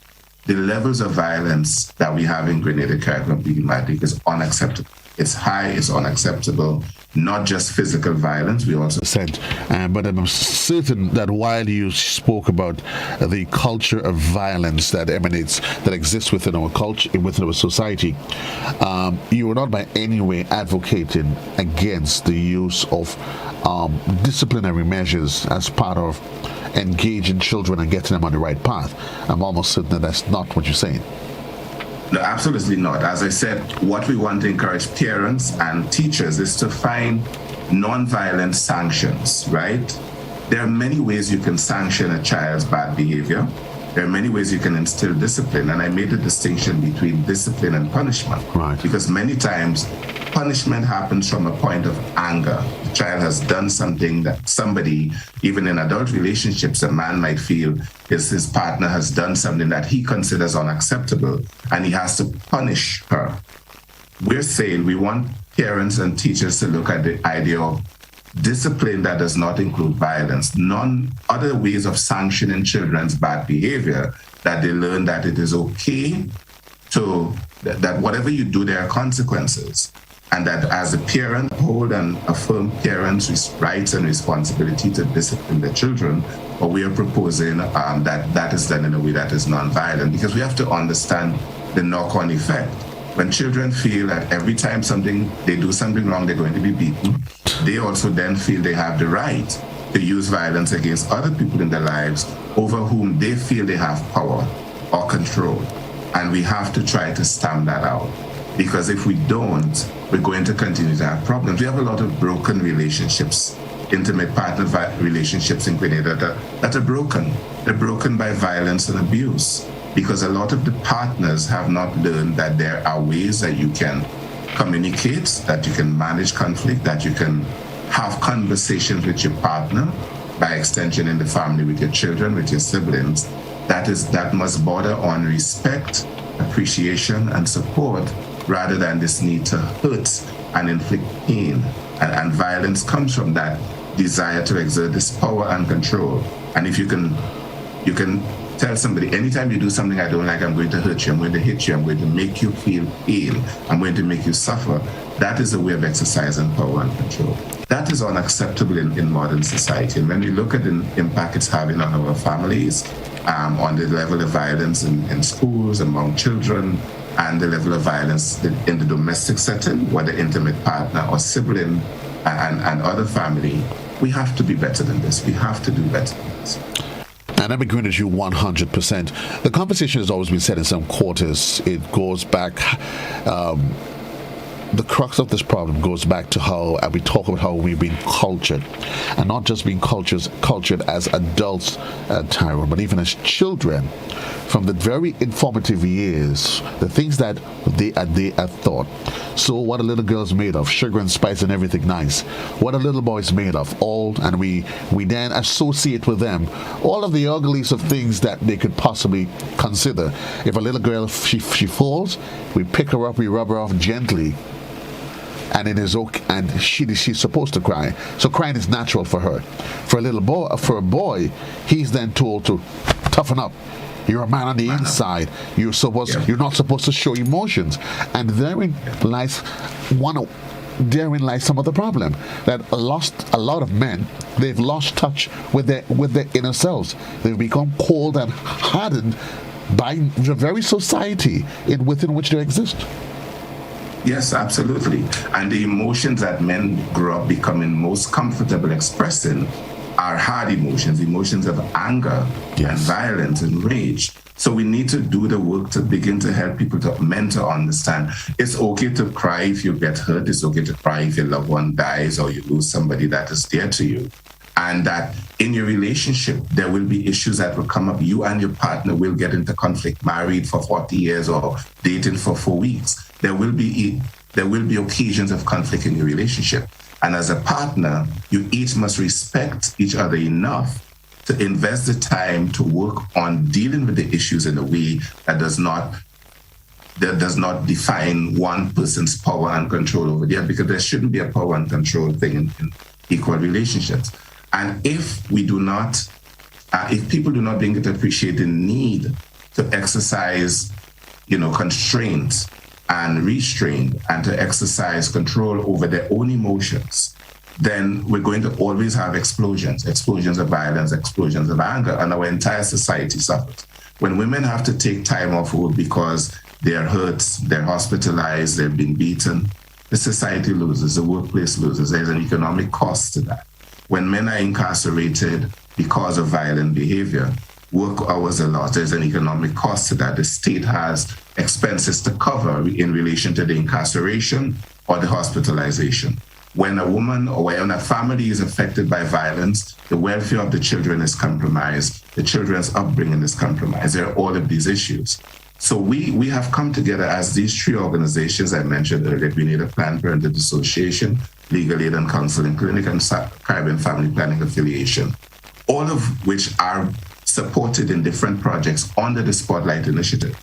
the levels of violence that we have in Grenada, Caribbean, Diplomatic is unacceptable. It's high, it's unacceptable, not just physical violence, we also said. But I'm certain that while you spoke about the culture of violence that exists within our culture, within our society, you were not by any way advocating against the use of disciplinary measures as part of engaging children and getting them on the right path. I'm almost certain that that's not what you're saying. No, absolutely not. As I said, what we want to encourage parents and teachers is to find non-violent sanctions, right? There are many ways you can sanction a child's bad behavior. There are many ways you can instill discipline, and I made the distinction between discipline and punishment. Right. Because many times, punishment happens from a point of anger. The child has done something that somebody, even in adult relationships, a man might feel his partner has done something that he considers unacceptable, and he has to punish her. We're saying we want parents and teachers to look at the idea of discipline that does not include violence, other ways of sanctioning children's bad behavior, that they learn that it is okay that whatever you do, there are consequences. And that as a parent, hold and affirm parents' rights and responsibility to discipline their children, but we are proposing that is done in a way that is non-violent, because we have to understand the knock-on effect. When children feel that every time they do something wrong, they're going to be beaten, they also then feel they have the right to use violence against other people in their lives over whom they feel they have power or control. And we have to try to stamp that out. Because if we don't, we're going to continue to have problems. We have a lot of broken relationships, intimate partner relationships in Grenada that are broken. They're broken by violence and abuse, because a lot of the partners have not learned that there are ways that you can communicate, that you can manage conflict, that you can have conversations with your partner, by extension in the family with your children, with your siblings, that must border on respect, appreciation, and support, rather than this need to hurt and inflict pain. And violence comes from that desire to exert this power and control. And if you can tell somebody, anytime you do something I don't like, I'm going to hurt you, I'm going to hit you, I'm going to make you feel pain, I'm going to make you suffer. That is a way of exercising power and control. That is unacceptable in modern society. And when we look at the impact it's having on our families, on the level of violence in schools, among children, and the level of violence in the domestic setting, whether intimate partner or sibling and other family, we have to be better than this. We have to do better than this. And I'm agreeing with you 100%. The conversation has always been said in some quarters. It goes back, the crux of this problem goes back to how we talk about how we've been cultured, and not just being cultured as adults, Tyrone, but even as children. From the very informative years, the things that they are taught. So what a little girl's made of, sugar and spice and everything nice. What a little boy's made of, old, and we then associate with them all of the ugliest of things that they could possibly consider. If a little girl, she falls, we pick her up, we rub her off gently, and it is okay, and she's supposed to cry. So crying is natural for her. For a boy, he's then told to toughen up. You're a man on the inside. You're not supposed to show emotions, and therein lies some of the problem. That a lot of men, they've lost touch with their inner selves. They've become cold and hardened by the very society within which they exist. Yes, absolutely. And the emotions that men grow up becoming most comfortable expressing are hard emotions of anger and violence and rage. So we need to do the work to begin to help men to understand it's okay to cry if you get hurt. It's okay to cry if your loved one dies or you lose somebody that is dear to you. And that in your relationship, there will be issues that will come up. You and your partner will get into conflict, married for 40 years or dating for 4 weeks. There will be occasions of conflict in your relationship. And as a partner, you each must respect each other enough to invest the time to work on dealing with the issues in a way that does not define one person's power and control over the other, because there shouldn't be a power and control thing in equal relationships. And if we do not, if people do not begin to appreciate the need to exercise, constraint and restraint and to exercise control over their own emotions, then we're going to always have explosions of violence, explosions of anger, and our entire society suffers. When women have to take time off work because they're hurt, they're hospitalized, they've been beaten, the society loses, the workplace loses. There's an economic cost to that. When men are incarcerated because of violent behavior, work hours are lost. There's an economic cost to that. The state has expenses to cover in relation to the incarceration or the hospitalization. When a woman or when a family is affected by violence, the welfare of the children is compromised, the children's upbringing is compromised. There are all of these issues. So we have come together as these three organizations I mentioned earlier: Grenada Planned Parenthood Association, Legal Aid and Counseling Clinic, and Caribbean Family Planning Affiliation, all of which are supported in different projects under the Spotlight Initiative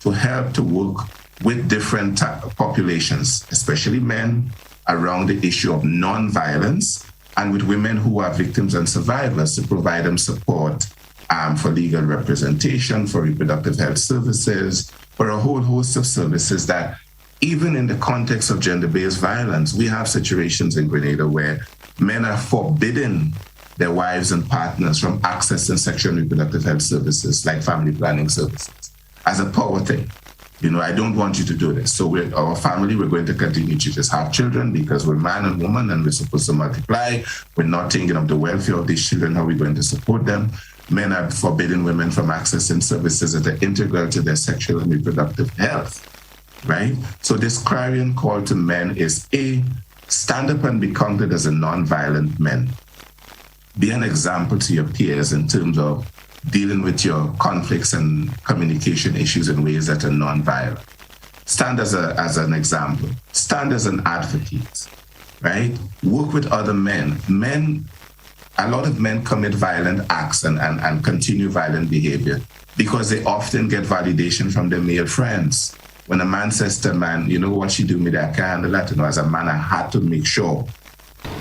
to help to work with different populations, especially men, around the issue of non-violence, and with women who are victims and survivors to provide them support for legal representation, for reproductive health services, for a whole host of services that, even in the context of gender-based violence, we have situations in Grenada where men are forbidden their wives and partners from accessing sexual and reproductive health services like family planning services as a power thing. I don't want you to do this. So our family, we're going to continue to just have children because we're man and woman and we're supposed to multiply. We're not thinking of the welfare of these children, how we're going to support them. Men are forbidding women from accessing services that are integral to their sexual and reproductive health, right? So this clarion call to men is A, stand up and be counted as a non-violent man. Be an example to your peers in terms of dealing with your conflicts and communication issues in ways that are non-violent. Stand as an example. Stand as an advocate, right? Work with other men. A lot of men commit violent acts and continue violent behavior because they often get validation from their male friends. When a man says to a man, you know what she do me that I can't handle that, as a man I had to make sure,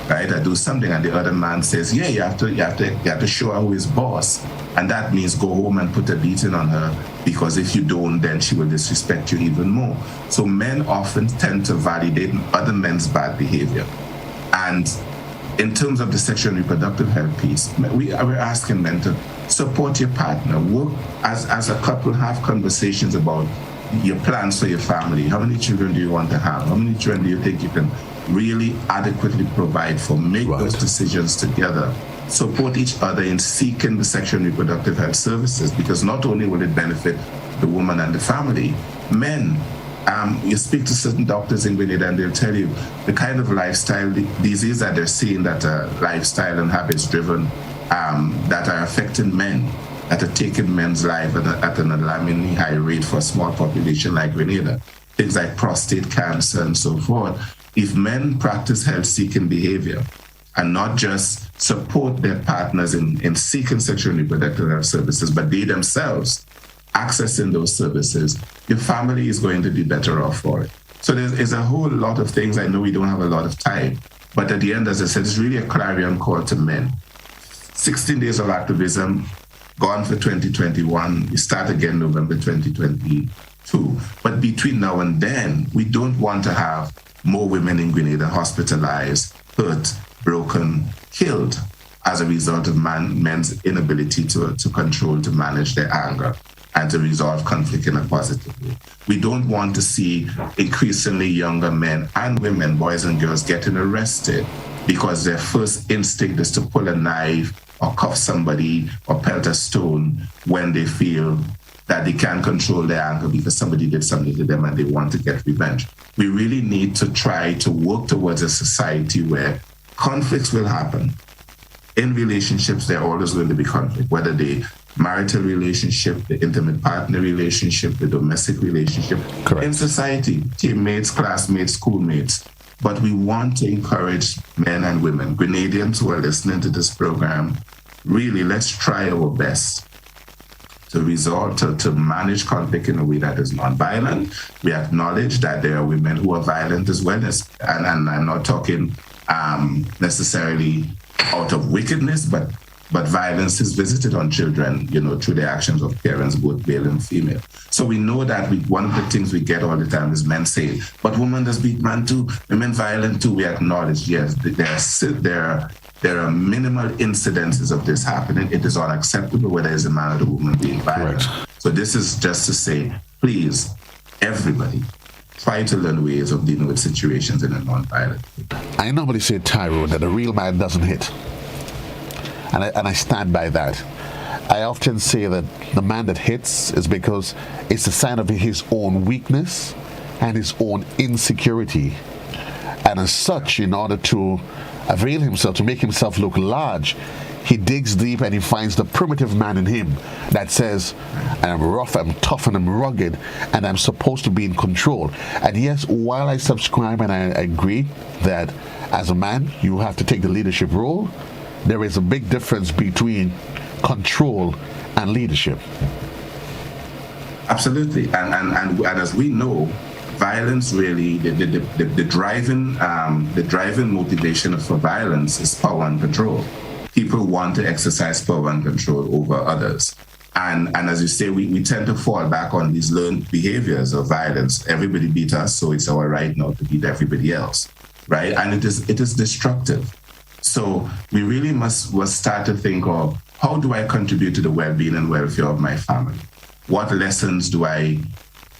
right, I do something, and the other man says, yeah, you have to show her who is boss. And that means go home and put a beating on her, because if you don't, then she will disrespect you even more. So men often tend to validate other men's bad behavior. And in terms of the sexual and reproductive health piece, we're asking men to support your partner, work as a couple, have conversations about your plans for your family. How many children do you want to have? How many children do you think you can really adequately provide for? Make those decisions together. Support each other in seeking the sexual and reproductive health services, because not only will it benefit the woman and the family, men, you speak to certain doctors in Grenada and they'll tell you the kind of lifestyle disease that they're seeing, that are lifestyle and habits driven, that are affecting men, that are taking men's life at an alarmingly high rate for a small population like Grenada. Things like prostate cancer and so forth. If men practice health-seeking behavior and not just support their partners in seeking sexual and reproductive health services, but they themselves accessing those services, your family is going to be better off for it. So there's a whole lot of things. I know we don't have a lot of time, but at the end, as I said, it's really a clarion call to men. 16 days of activism, gone for 2021. We start again November 2022. But between now and then, we don't want to have more women in Grenada hospitalized, hurt, broken, killed as a result of men's inability to control, to manage their anger, and to resolve conflict in a positive way. We don't want to see increasingly younger men and women, boys and girls, getting arrested because their first instinct is to pull a knife or cuff somebody or pelt a stone when they feel that they can't control their anger because somebody did something to them and they want to get revenge. We really need to try to work towards a society where conflicts will happen. In relationships, there are always going to be conflict, whether the marital relationship, the intimate partner relationship, the domestic relationship. Correct. In society, teammates, classmates, schoolmates. But we want to encourage men and women, Grenadians who are listening to this program, really, let's try our best to manage conflict in a way that is non-violent. We acknowledge that there are women who are violent as well, and I'm not talking necessarily out of wickedness, but violence is visited on children, through the actions of parents, both male and female. So we know that one of the things we get all the time is men say, but women does beat man too, women violent too. We acknowledge, yes, there are minimal incidences of this happening. It is unacceptable whether it's a man or a woman being violent. Correct. So this is just to say, please, everybody, try to learn ways of dealing with situations in a non-violent way. I normally say, Tyrone, that a real man doesn't hit. And I stand by that. I often say that the man that hits is because it's a sign of his own weakness and his own insecurity. And as such, in order to avail himself, to make himself look large, he digs deep and he finds the primitive man in him that says, I'm rough, I'm tough, and I'm rugged, and I'm supposed to be in control. And yes, while I subscribe and I agree that as a man, you have to take the leadership role, there is a big difference between control and leadership. Absolutely. And as we know, violence really, the driving motivation for violence is power and control. People want to exercise power and control over others. And as you say, we tend to fall back on these learned behaviors of violence. Everybody beat us, so it's our right now to beat everybody else, right? And it is destructive. So we really must start to think of, how do I contribute to the well-being and welfare of my family? What lessons do I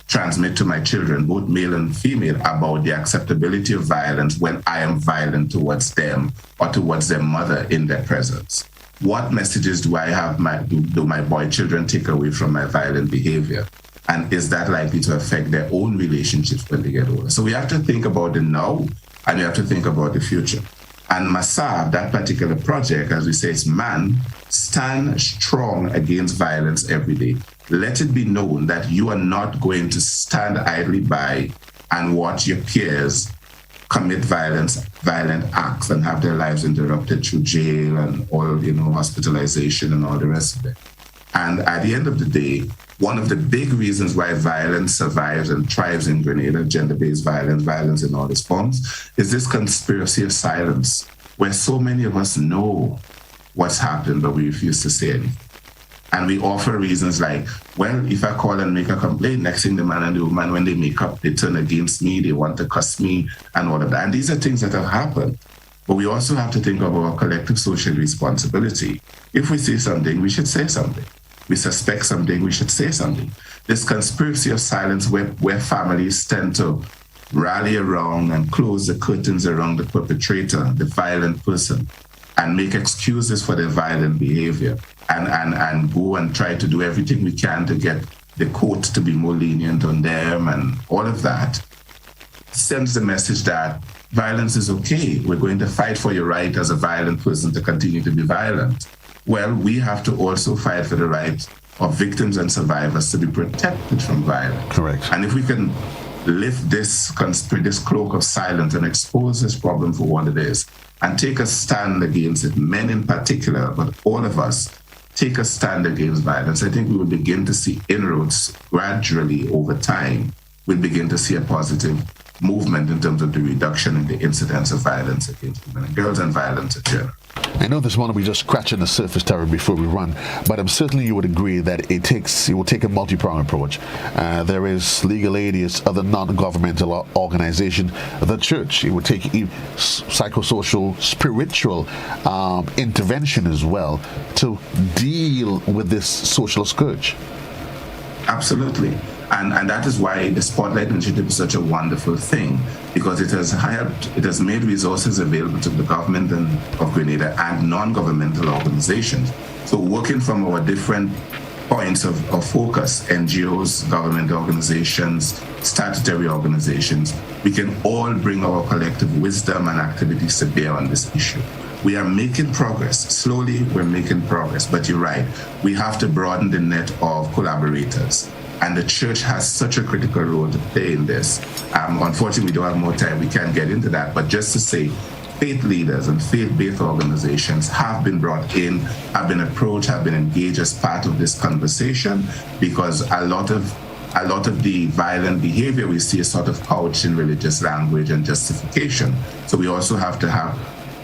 transmit to my children, both male and female, about the acceptability of violence when I am violent towards them or towards their mother in their presence? What messages do I have do my boy children take away from my violent behavior? And is that likely to affect their own relationships when they get older? So we have to think about the now, and we have to think about the future. And Masab, that particular project, as we say, is man, stand strong against violence every day. Let it be known that you are not going to stand idly by and watch your peers commit violent acts and have their lives interrupted through jail and all, hospitalization and all the rest of it. And at the end of the day, one of the big reasons why violence survives and thrives in Grenada, gender-based violence in all its forms, is this conspiracy of silence, where so many of us know what's happened, but we refuse to say anything. And we offer reasons like, well, if I call and make a complaint, next thing the man and the woman, when they make up, they turn against me, they want to cuss me, and all of that. And these are things that have happened. But we also have to think of our collective social responsibility. If we see something, we should say something. We suspect something, we should say something. this conspiracy of silence where families tend to rally around and close the curtains around the perpetrator, the violent person, and make excuses for their violent behavior and go and try to do everything we can to get the court to be more lenient on them and all of that, sends the message that violence is okay. We're going to fight for your right as a violent person to continue to be violent. Well, we have to also fight for the right of victims and survivors to be protected from violence. Correct. And if we can lift this cloak of silence and expose this problem for what it is and take a stand against it, men in particular, but all of us, take a stand against violence, I think we will begin to see inroads gradually over time. We'll begin to see a positive movement in terms of the reduction in the incidence of violence against women and girls and violence in general. I know this morning we just scratching the surface, Terry, before we run, but certainly you would agree that it will take a multi-pronged approach. There is legal aid, there's other non-governmental organizations, the church. It would take psychosocial, spiritual intervention as well to deal with this social scourge. Absolutely. And that is why the Spotlight Initiative is such a wonderful thing, because it has made resources available to the government of Grenada and non-governmental organizations. So working from our different points of focus, NGOs, government organizations, statutory organizations, we can all bring our collective wisdom and activities to bear on this issue. We are making progress. Slowly, we're making progress. But you're right, we have to broaden the net of collaborators. And the church has such a critical role to play in this. Unfortunately, we don't have more time. We can't get into that. But just to say, faith leaders and faith-based organizations have been brought in, have been approached, have been engaged as part of this conversation, because a lot of the violent behavior we see is sort of couched in religious language and justification. So we also have to have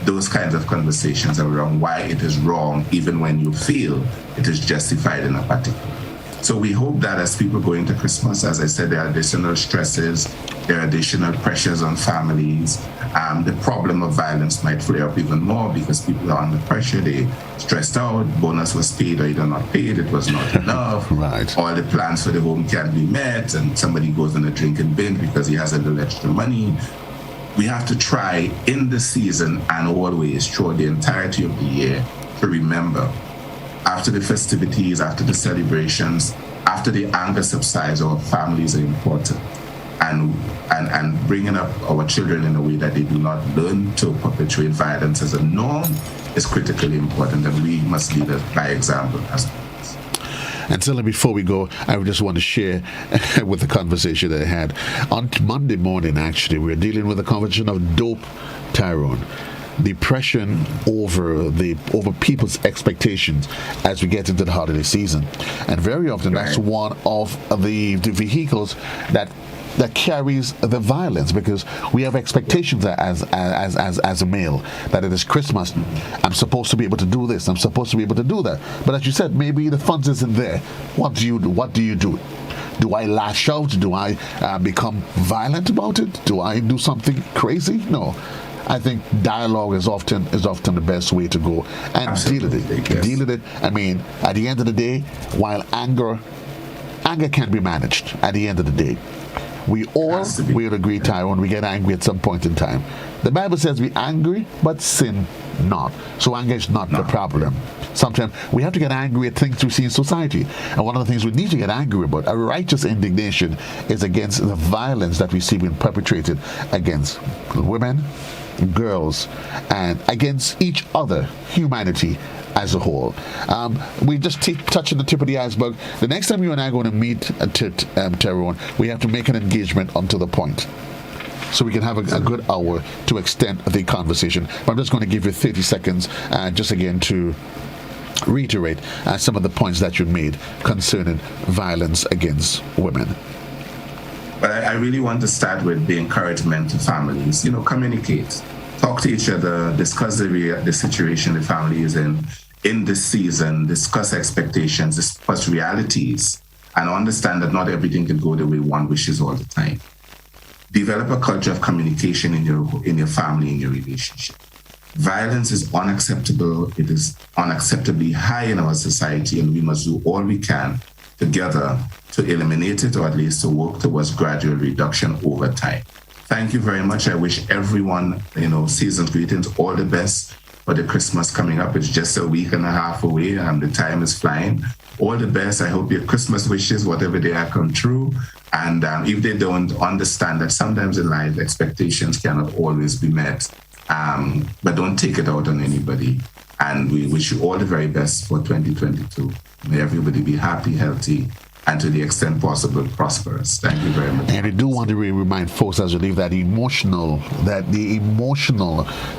those kinds of conversations around why it is wrong, even when you feel it is justified in a particular. So we hope that as people go into Christmas, as I said, there are additional stresses, there are additional pressures on families. The problem of violence might flare up even more because people are under pressure. They stressed out, bonus was paid or either not paid, it was not enough. Right. All the plans for the home can't be met, and somebody goes on a drinking binge because he has a little extra money. We have to try in the season and always throughout the entirety of the year to remember, after the festivities, after the celebrations, after the anger subsides, our families are important. And bringing up our children in a way that they do not learn to perpetuate violence as a norm is critically important, and we must lead by example as parents. And certainly before we go, I just want to share with the conversation that I had. On Monday morning, actually, we were dealing with the conversation of dope, Tyrone. Depression over people's expectations as we get into the holiday season, and very often that's one of the vehicles that carries the violence, because we have expectations as a male that it is Christmas, I'm supposed to be able to do this, I'm supposed to be able to do that, but as you said, maybe the funds isn't there. What do you do? Do I lash out? Do I become violent about it? Do I do something crazy? No. I think dialogue is often the best way to go and Absolutely, deal with it. Yes. Deal with it. I mean, at the end of the day, while anger can be managed. At the end of the day, we all will agree, Tyrone, we get angry at some point in time. The Bible says be angry, but sin not. So anger is not the problem. Sometimes we have to get angry at things we see in society. And one of the things we need to get angry about, a righteous indignation, is against the violence that we see being perpetrated against women, girls, and against each other, humanity as a whole. We just touching the tip of the iceberg. The next time you and I are going to meet Tyrone, we have to make an engagement onto the point, so we can have a good hour to extend the conversation. But I'm just going to give you 30 seconds just again to reiterate some of the points that you made concerning violence against women. But I really want to start with the encouragement to families. Communicate, talk to each other, discuss the situation the family is in this season, discuss expectations, discuss realities, and understand that not everything can go the way one wishes all the time. Develop a culture of communication in your family, in your relationship. Violence is unacceptable. It is unacceptably high in our society, and we must do all we can together to eliminate it, or at least to work towards gradual reduction over time. Thank you very much. I wish everyone, season's greetings, all the best for the Christmas coming up. It's just a week and a half away and the time is flying. All the best. I hope your Christmas wishes, whatever they are, come true. And if they don't, understand that sometimes in life expectations cannot always be met. But don't take it out on anybody. And we wish you all the very best for 2022. May everybody be happy, healthy, and to the extent possible, prosperous. Thank you very much. And I do want to remind folks as we leave that the emotional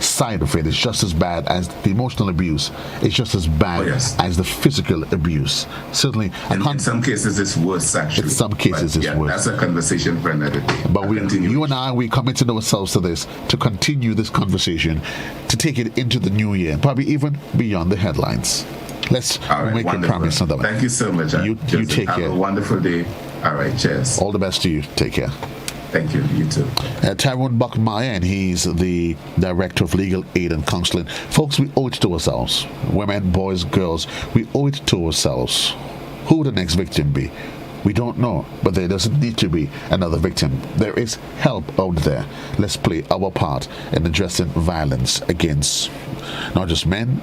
side of it is just as bad as the emotional abuse. It's just as bad as the physical abuse. Certainly. In some cases, it's worse, actually. In some cases, it's worse. That's a conversation for another day. But you and I, we committed ourselves to this, to continue this conversation, to take it into the new year, probably even beyond the headlines. Let's make a promise on that one. Thank you so much. You take care. Have a wonderful day. All right, cheers. All the best to you. Take care. Thank you. You too. Tyrone Buckmeyer, and he's the Director of Legal Aid and Counseling. Folks, we owe it to ourselves. Women, boys, girls, we owe it to ourselves. Who would the next victim be? We don't know, but there doesn't need to be another victim. There is help out there. Let's play our part in addressing violence against not just men,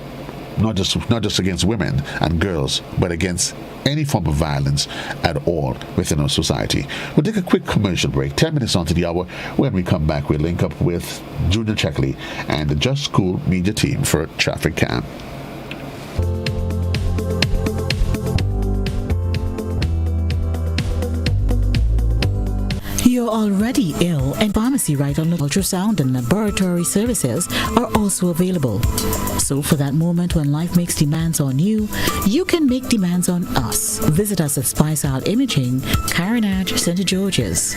not just against women and girls, but against any form of violence at all within our society. We'll take a quick commercial break, 10 minutes onto the hour. When we come back, we'll link up with Junior Checkley and the Just School media team for Traffic Cam. You're already ill, and pharmacy right-on ultrasound and laboratory services are also available. So for that moment when life makes demands on you, you can make demands on us. Visit us at Spice Isle Imaging, Carenage, St. George's.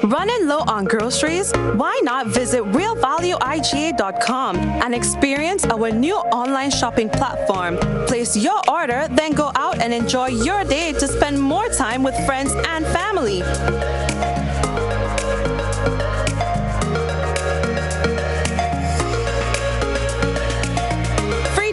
Running low on groceries? Why not visit realvalueiga.com and experience our new online shopping platform? Place your order, then go out and enjoy your day to spend more time with friends and family.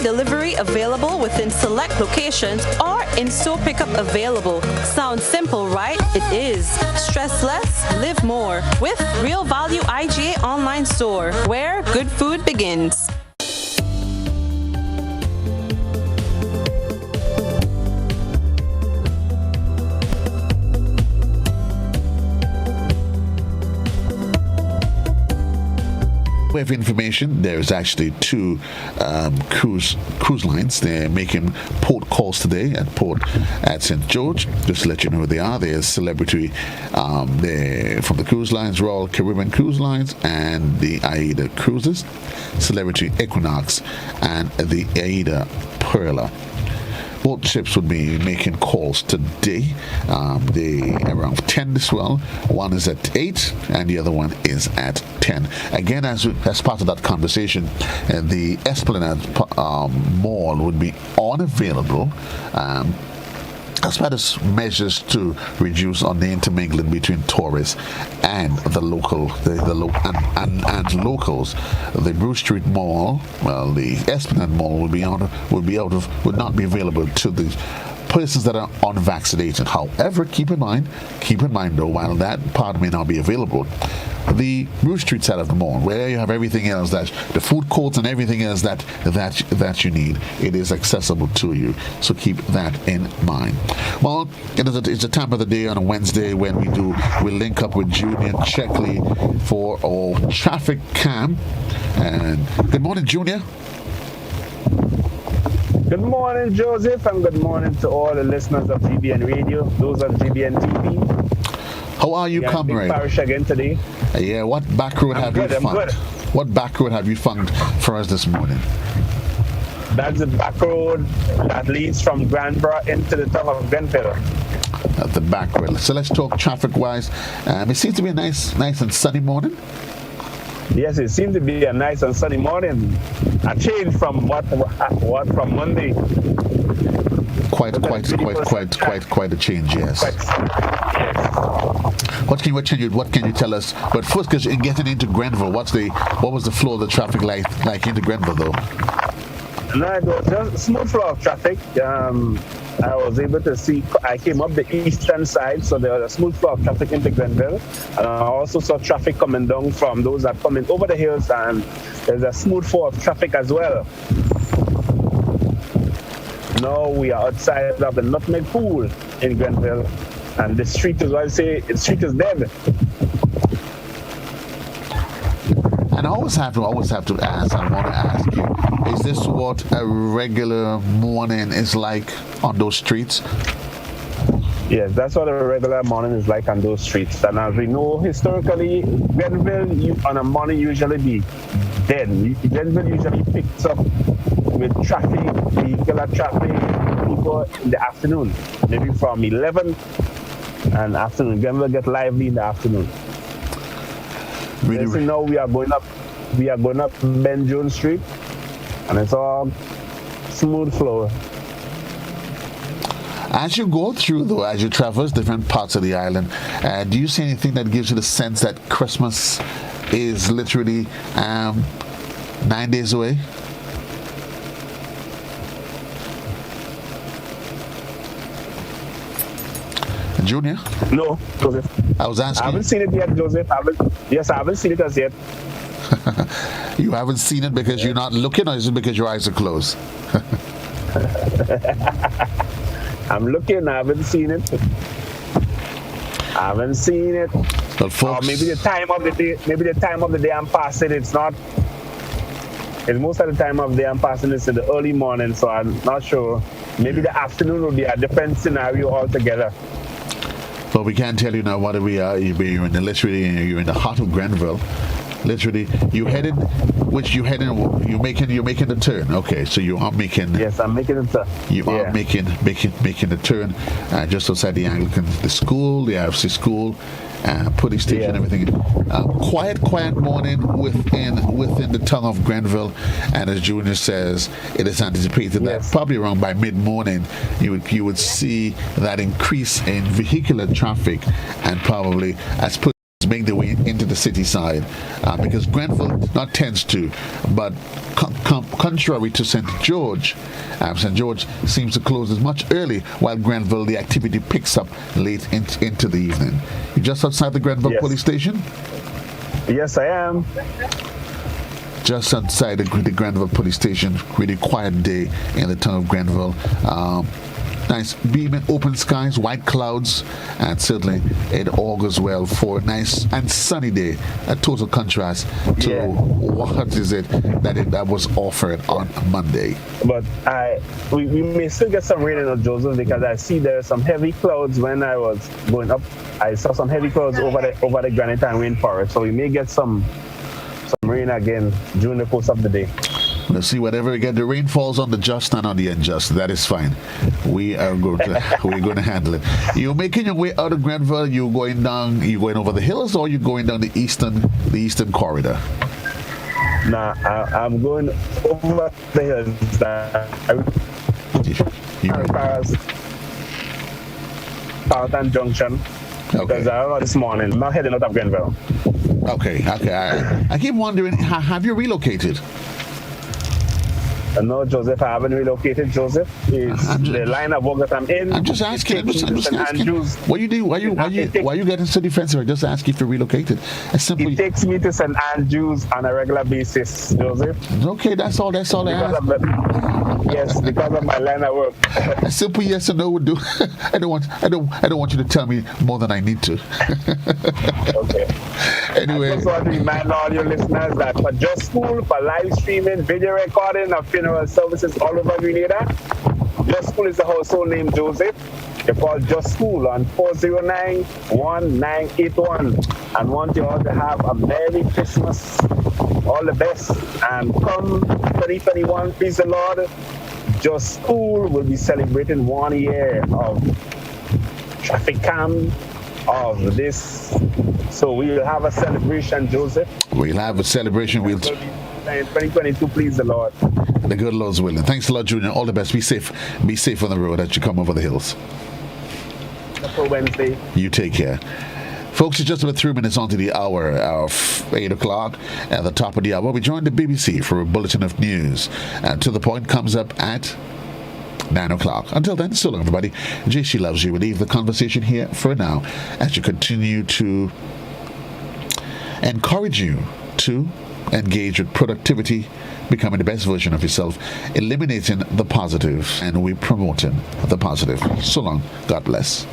Delivery available within select locations or in-store pickup available. Sounds simple, right? It is. Stress less, live more with Real Value IGA online store, where good food begins. We have information. There's actually two cruise lines. They're making port calls today at St. George. Just to let you know who they are. There's Celebrity they're from the cruise lines, Royal Caribbean Cruise Lines and the AIDA Cruises, Celebrity Equinox, and the AIDA Perla. Both ships would be making calls today. They around 10 as well. One is at 8 and the other one is at 10. Again, as part of that conversation, the Esplanade Mall would be unavailable. As part of measures to reduce on the intermingling between tourists and the locals, the Bruce Street Mall, the Esplanade Mall would not be available to the persons that are unvaccinated. However, keep in mind though, while that part may not be available, the Bruce Street side of the mall, where you have everything else, that the food courts and everything else that you need, it is accessible to you. So keep that in mind. Well, it's a time of the day on a Wednesday when we link up with Junior Checkley for our traffic cam. And good morning, Junior. Good morning, Joseph, and good morning to all the listeners of GBN Radio, those on GBN TV. How are you, comrade? Parish again today. Yeah, what back road have you found? What back road have you found for us this morning? That's the back road that leads from Granborough into the town of Grenville. At the back road. So let's talk traffic-wise. It seems to be a nice and sunny morning. Yes, it seems to be a nice and sunny morning. A change from what from Monday. Quite a change, yes. What can you tell us? But first, because in getting into Grenville, what was the flow of the traffic like into Grenville, though? No, it was just smooth flow of traffic. I was able to see, I came up the eastern side, so there was a smooth flow of traffic into Grenville. And I also saw traffic coming down from those that coming over the hills, and there's a smooth flow of traffic as well. Now we are outside of the Nutmeg Pool in Grenville, and the street is, what I say, the street is dead. And I always have to ask, I want to ask you, is this what a regular morning is like on those streets? Yes, that's what a regular morning is like on those streets. And as we know, historically, Grenville on a morning usually be dead. Grenville usually picks up with traffic, vehicular traffic, people in the afternoon, maybe from 11 and afternoon. Grenville get lively in the afternoon. Really? Now we are going up Ben Jones Street, and it's all smooth flow. As you go through, though, as you traverse different parts of the island, do you see anything that gives you the sense that Christmas is literally 9 days away? Junior? No, Joseph. I was asking. I haven't seen it yet, Joseph. I haven't seen it as yet. You haven't seen it because you're not looking, or is it because your eyes are closed? I'm looking. I haven't seen it. But folks, or maybe the time of the day. Maybe the time of the day I'm passing. It's not. And most of the time of the day I'm passing is in the early morning, so I'm not sure. Maybe the afternoon will be a different scenario altogether. But we can't tell you now what we are. You're in the heart of Grenville. Literally, you're making the turn. Okay, so you are making. Yes, I'm making the turn. You are making the turn just outside the Anglican, the school, the RFC school, police station, everything. Quiet morning within the town of Grenville, and as Junior says, it is anticipated that probably around by mid-morning you would see that increase in vehicular traffic, and probably as make their way into the city side, because Grenville not tends to, but contrary to St. George seems to close as much early, while Grenville, the activity picks up late into the evening. You're just outside the Grenville police station? Yes, I am. Just outside the Grenville police station. Really quiet day in the town of Grenville. Nice beaming open skies, white clouds, and certainly it augurs well for a nice and sunny day. A total contrast to what is it that was offered on Monday. But we may still get some rain in Joseph, because I see there are some heavy clouds. When I was going up, I saw some heavy clouds over the Granite and rainforest. So we may get some rain again during the course of the day. Let's see, whatever we get, the rain falls on the just and on the unjust. That is fine. We're going to handle it. You're making your way out of Grenville. You're going over the hills, or you're going down the eastern corridor? Nah, I'm going over the hills. Carlton Junction. Because this morning, I'm not heading out of Grenville. Okay. I keep wondering, have you relocated? No, Joseph, I haven't relocated, Joseph. The line of work that I'm in. I'm just asking. I'm just asking. What you do? Why you getting so defensive? I just ask if you relocated. It takes me to St. Andrews on a regular basis, Joseph. Okay, that's all I ask. Yes, because of my line of work. A simple yes or no would do. I don't want you to tell me more than I need to. Okay. Anyway, I just want to remind all your listeners that for Just School, for live streaming, video recording of funeral services all over Grenada, Just School is the household name Joseph. You call Just School on 409-1981, and want you all to have a Merry Christmas, all the best, and come 2021, please the Lord, Just School will be celebrating 1 year of traffic cam of this. So we will have a celebration, Joseph. We'll have a celebration. In 2022, please the Lord. The good Lord's willing. Thanks a lot, Junior. All the best. Be safe. Be safe on the road as you come over the hills. For Wednesday. You take care. Folks, it's just about 3 minutes onto the hour of 8 o'clock. At the top of the hour, we join the BBC for a bulletin of news. And To the Point comes up at 9 o'clock. Until then, so long, everybody. JC loves you. We leave the conversation here for now as you continue to encourage you to engage with productivity, becoming the best version of yourself, eliminating the positive, and we promoting the positive. So long. God bless.